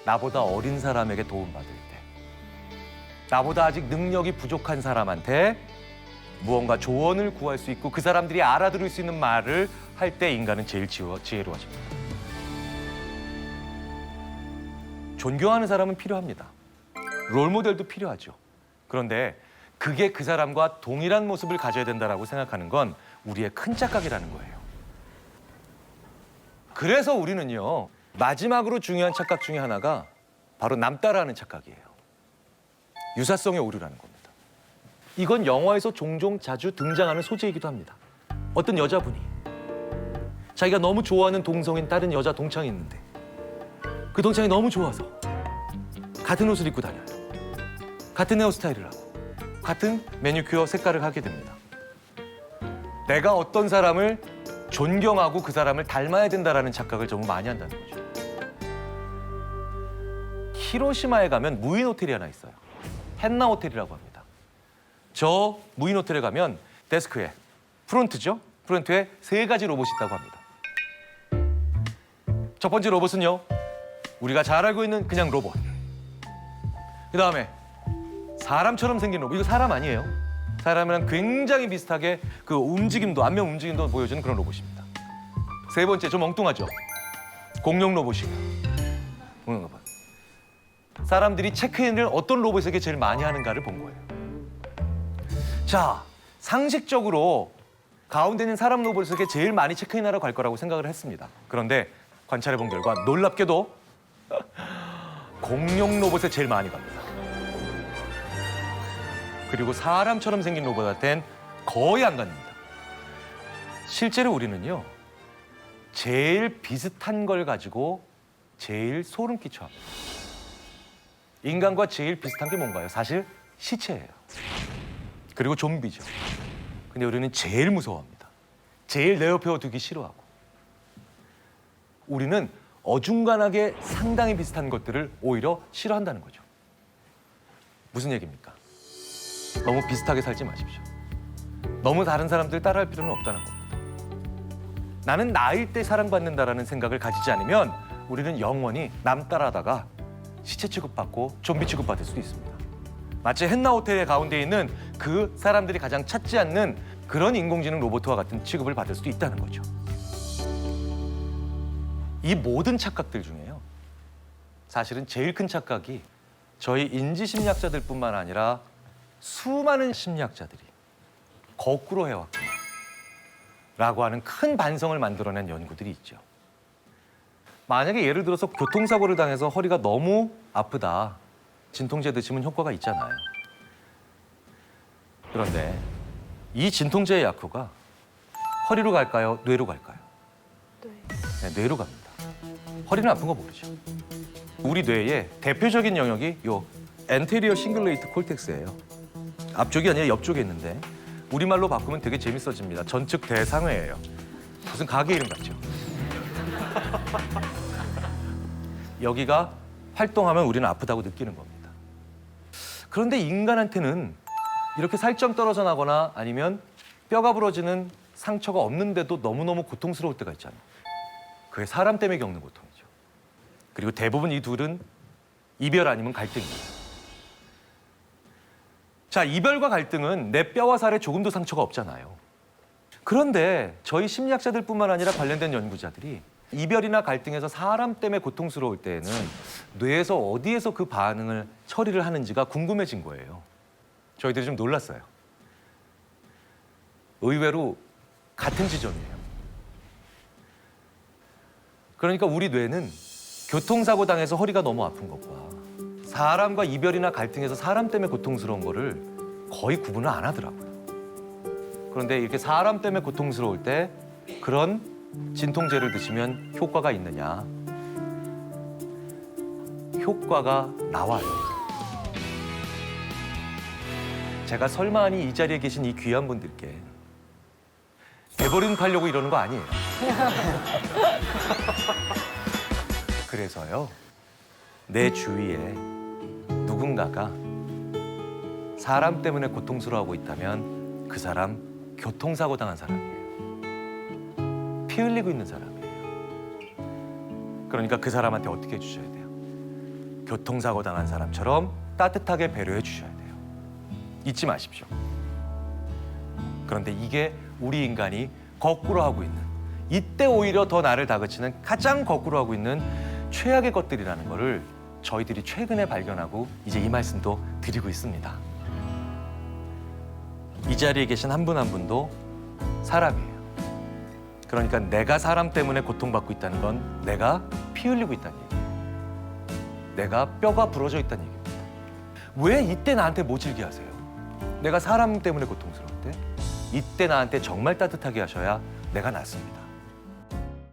나보다 어린 사람에게 도움받을 때, 나보다 아직 능력이 부족한 사람한테 무언가 조언을 구할 수 있고 그 사람들이 알아들을 수 있는 말을 할 때 인간은 제일 지혜로워집니다. 존경하는 사람은 필요합니다. 롤모델도 필요하죠. 그런데 그게 그 사람과 동일한 모습을 가져야 된다고 생각하는 건 우리의 큰 착각이라는 거예요. 그래서 우리는요, 마지막으로 중요한 착각 중에 하나가 바로 남 따라하는 착각이에요. 유사성의 오류라는 겁니다. 이건 영화에서 종종 자주 등장하는 소재이기도 합니다. 어떤 여자분이 자기가 너무 좋아하는 동성인 다른 여자 동창이 있는데 그 동창이 너무 좋아서 같은 옷을 입고 다녀요. 같은 헤어스타일을 하고 같은 매니큐어 색깔을 하게 됩니다. 내가 어떤 사람을 존경하고 그 사람을 닮아야 된다는 착각을 너무 많이 한다는 거죠. 히로시마에 가면 무인 호텔이 하나 있어요. 헨나 호텔이라고 합니다. 저 무인 호텔에 가면 데스크에 프론트죠. 프론트에 3가지 로봇이 있다고 합니다. 첫 번째 로봇은요, 우리가 잘 알고 있는 그냥 로봇. 그 다음에 사람처럼 생긴 로봇. 이거 사람 아니에요. 사람이랑 굉장히 비슷하게 그 움직임도, 안면 움직임도 보여주는 그런 로봇입니다. 3번째, 좀 엉뚱하죠. 공룡 로봇이에요. 공룡 로봇. 사람들이 체크인을 어떤 로봇에게 제일 많이 하는가를 본 거예요. 자, 상식적으로 가운데 있는 사람 로봇에게 제일 많이 체크인하러 갈 거라고 생각을 했습니다. 그런데 관찰해 본 결과 놀랍게도 공룡 로봇에 제일 많이 갑니다. 그리고 사람처럼 생긴 로봇한테는 거의 안 갑니다. 실제로 우리는요, 제일 비슷한 걸 가지고 제일 소름 끼쳐 합니다. 인간과 제일 비슷한 게 뭔가요? 사실 시체예요. 그리고 좀비죠. 근데 우리는 제일 무서워합니다. 제일 내 옆에 두기 싫어하고. 우리는 어중간하게 상당히 비슷한 것들을 오히려 싫어한다는 거죠. 무슨 얘기입니까? 너무 비슷하게 살지 마십시오. 너무 다른 사람들 따라할 필요는 없다는 겁니다. 나는 나일 때 사랑받는다라는 생각을 가지지 않으면 우리는 영원히 남 따라하다가 시체 취급받고 좀비 취급받을 수 있습니다. 마치 헨나 호텔의 가운데 있는 그 사람들이 가장 찾지 않는 그런 인공지능 로봇과 같은 취급을 받을 수도 있다는 거죠. 이 모든 착각들 중에요. 사실은 제일 큰 착각이 저희 인지심리학자들뿐만 아니라 수많은 심리학자들이 거꾸로 해왔구나라고 하는 큰 반성을 만들어낸 연구들이 있죠. 만약에 예를 들어서 교통사고를 당해서 허리가 너무 아프다. 진통제 드시면 효과가 있잖아요. 그런데 이 진통제의 약효가 허리로 갈까요? 뇌로 갈까요? 네, 뇌로 갑니다. 허리는 아픈 거 모르죠. 우리 뇌의 대표적인 영역이 요 엔테리어 싱글레이트 콜텍스예요. 앞쪽이 아니라 옆쪽에 있는데 우리말로 바꾸면 되게 재밌어집니다. 전측 대상회예요. 무슨 가게 이름 같죠? 여기가 활동하면 우리는 아프다고 느끼는 겁니다. 그런데 인간한테는 이렇게 살점 떨어져 나거나 아니면 뼈가 부러지는 상처가 없는데도 너무너무 고통스러울 때가 있잖아요. 그게 사람 때문에 겪는 고통이죠. 그리고 대부분 이 둘은 이별 아니면 갈등입니다. 자, 이별과 갈등은 내 뼈와 살에 조금도 상처가 없잖아요. 그런데 저희 심리학자들뿐만 아니라 관련된 연구자들이 이별이나 갈등에서 사람 때문에 고통스러울 때에는 뇌에서 어디에서 그 반응을 처리를 하는지가 궁금해진 거예요. 저희들이 좀 놀랐어요. 의외로 같은 지점이에요. 그러니까 우리 뇌는 교통사고 당해서 허리가 너무 아픈 것과 사람과 이별이나 갈등에서 사람 때문에 고통스러운 거를 거의 구분을 안 하더라고요. 그런데 이렇게 사람 때문에 고통스러울 때 그런 진통제를 드시면 효과가 있느냐? 효과가 나와요. 제가 설마하니 이 자리에 계신 이 귀한 분들께 배버림 팔려고 이러는 거 아니에요. 그래서요, 내 주위에 누군가가 사람 때문에 고통스러워하고 있다면 그 사람 교통사고 당한 사람이에요. 피 흘리고 있는 사람이에요. 그러니까 그 사람한테 어떻게 해주셔야 돼요? 교통사고 당한 사람처럼 따뜻하게 배려해 주셔야 돼요. 잊지 마십시오. 그런데 이게 우리 인간이 거꾸로 하고 있는, 이때 오히려 더 나를 다그치는 가장 거꾸로 하고 있는 최악의 것들이라는 거를 저희들이 최근에 발견하고 이제 이 말씀도 드리고 있습니다. 이 자리에 계신 한 분 한 분도 사람이에요. 그러니까 내가 사람 때문에 고통받고 있다는 건 내가 피 흘리고 있다는 얘기예요. 내가 뼈가 부러져 있다는 얘기입니다. 왜 이때 나한테 모질게 하세요? 내가 사람 때문에 고통스러울 때 이때 나한테 정말 따뜻하게 하셔야 내가 낫습니다.